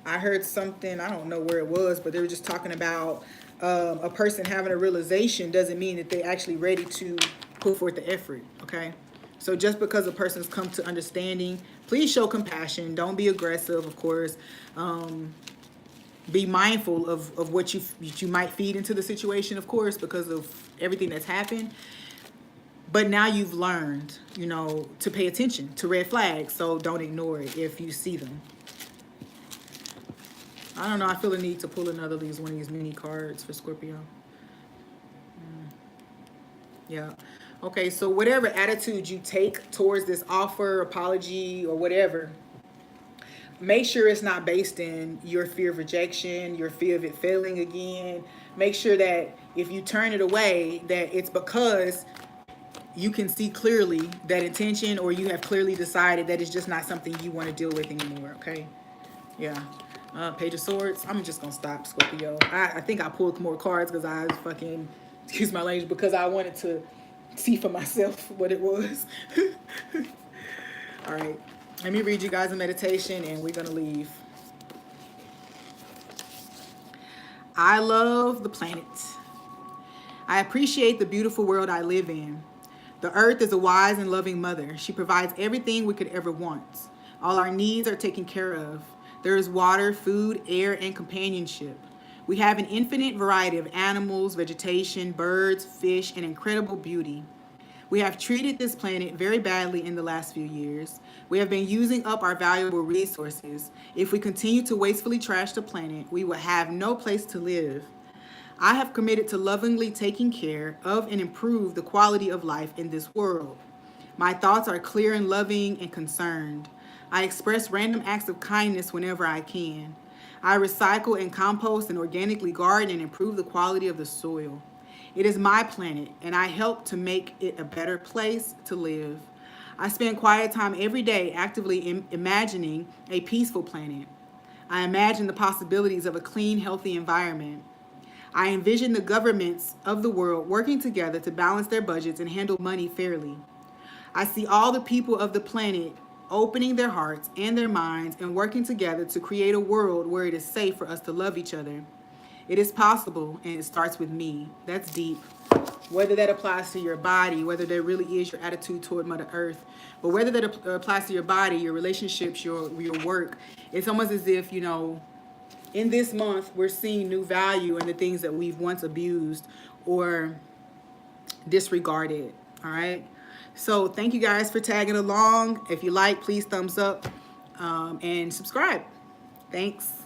I heard something, I don't know where it was, but they were just talking about a person having a realization doesn't mean that they're actually ready to put forth the effort, okay? So just because a person's come to understanding, please show compassion. Don't be aggressive, of course. Be mindful of what you might feed into the situation, of course, because of everything that's happened. But now you've learned, you know, to pay attention to red flags, so don't ignore it if you see them. I don't know, I feel a need to pull one of these mini cards for Scorpio. Yeah. Okay, so whatever attitude you take towards this offer, apology, or whatever, make sure it's not based in your fear of rejection, your fear of it failing again. Make sure that if you turn it away, that it's because you can see clearly that intention, or you have clearly decided that it's just not something you want to deal with anymore, okay? Yeah. Page of Swords. I'm just going to stop, Scorpio. I think I pulled more cards because I was fucking, excuse my language, because I wanted to see for myself what it was. All right. Let me read you guys a meditation and we're going to leave. I love the planet. I appreciate the beautiful world I live in. The earth is a wise and loving mother. She provides everything we could ever want. All our needs are taken care of. There is water, food, air, and companionship. We have an infinite variety of animals, vegetation, birds, fish, and incredible beauty. We have treated this planet very badly in the last few years. We have been using up our valuable resources. If we continue to wastefully trash the planet, we will have no place to live. I have committed to lovingly taking care of and improve the quality of life in this world. My thoughts are clear and loving and concerned. I express random acts of kindness whenever I can. I recycle and compost and organically garden and improve the quality of the soil. It is my planet, and I help to make it a better place to live. I spend quiet time every day actively imagining a peaceful planet. I imagine the possibilities of a clean, healthy environment. I envision the governments of the world working together to balance their budgets and handle money fairly. I see all the people of the planet opening their hearts and their minds and working together to create a world where it is safe for us to love each other. It is possible, and it starts with me. That's deep. Whether that applies to your body, whether that really is your attitude toward Mother Earth, but whether that applies to your body, your relationships, your work, it's almost as if, you know, in this month, we're seeing new value in the things that we've once abused or disregarded, all right? So thank you guys for tagging along. If you like, please thumbs up and subscribe. Thanks.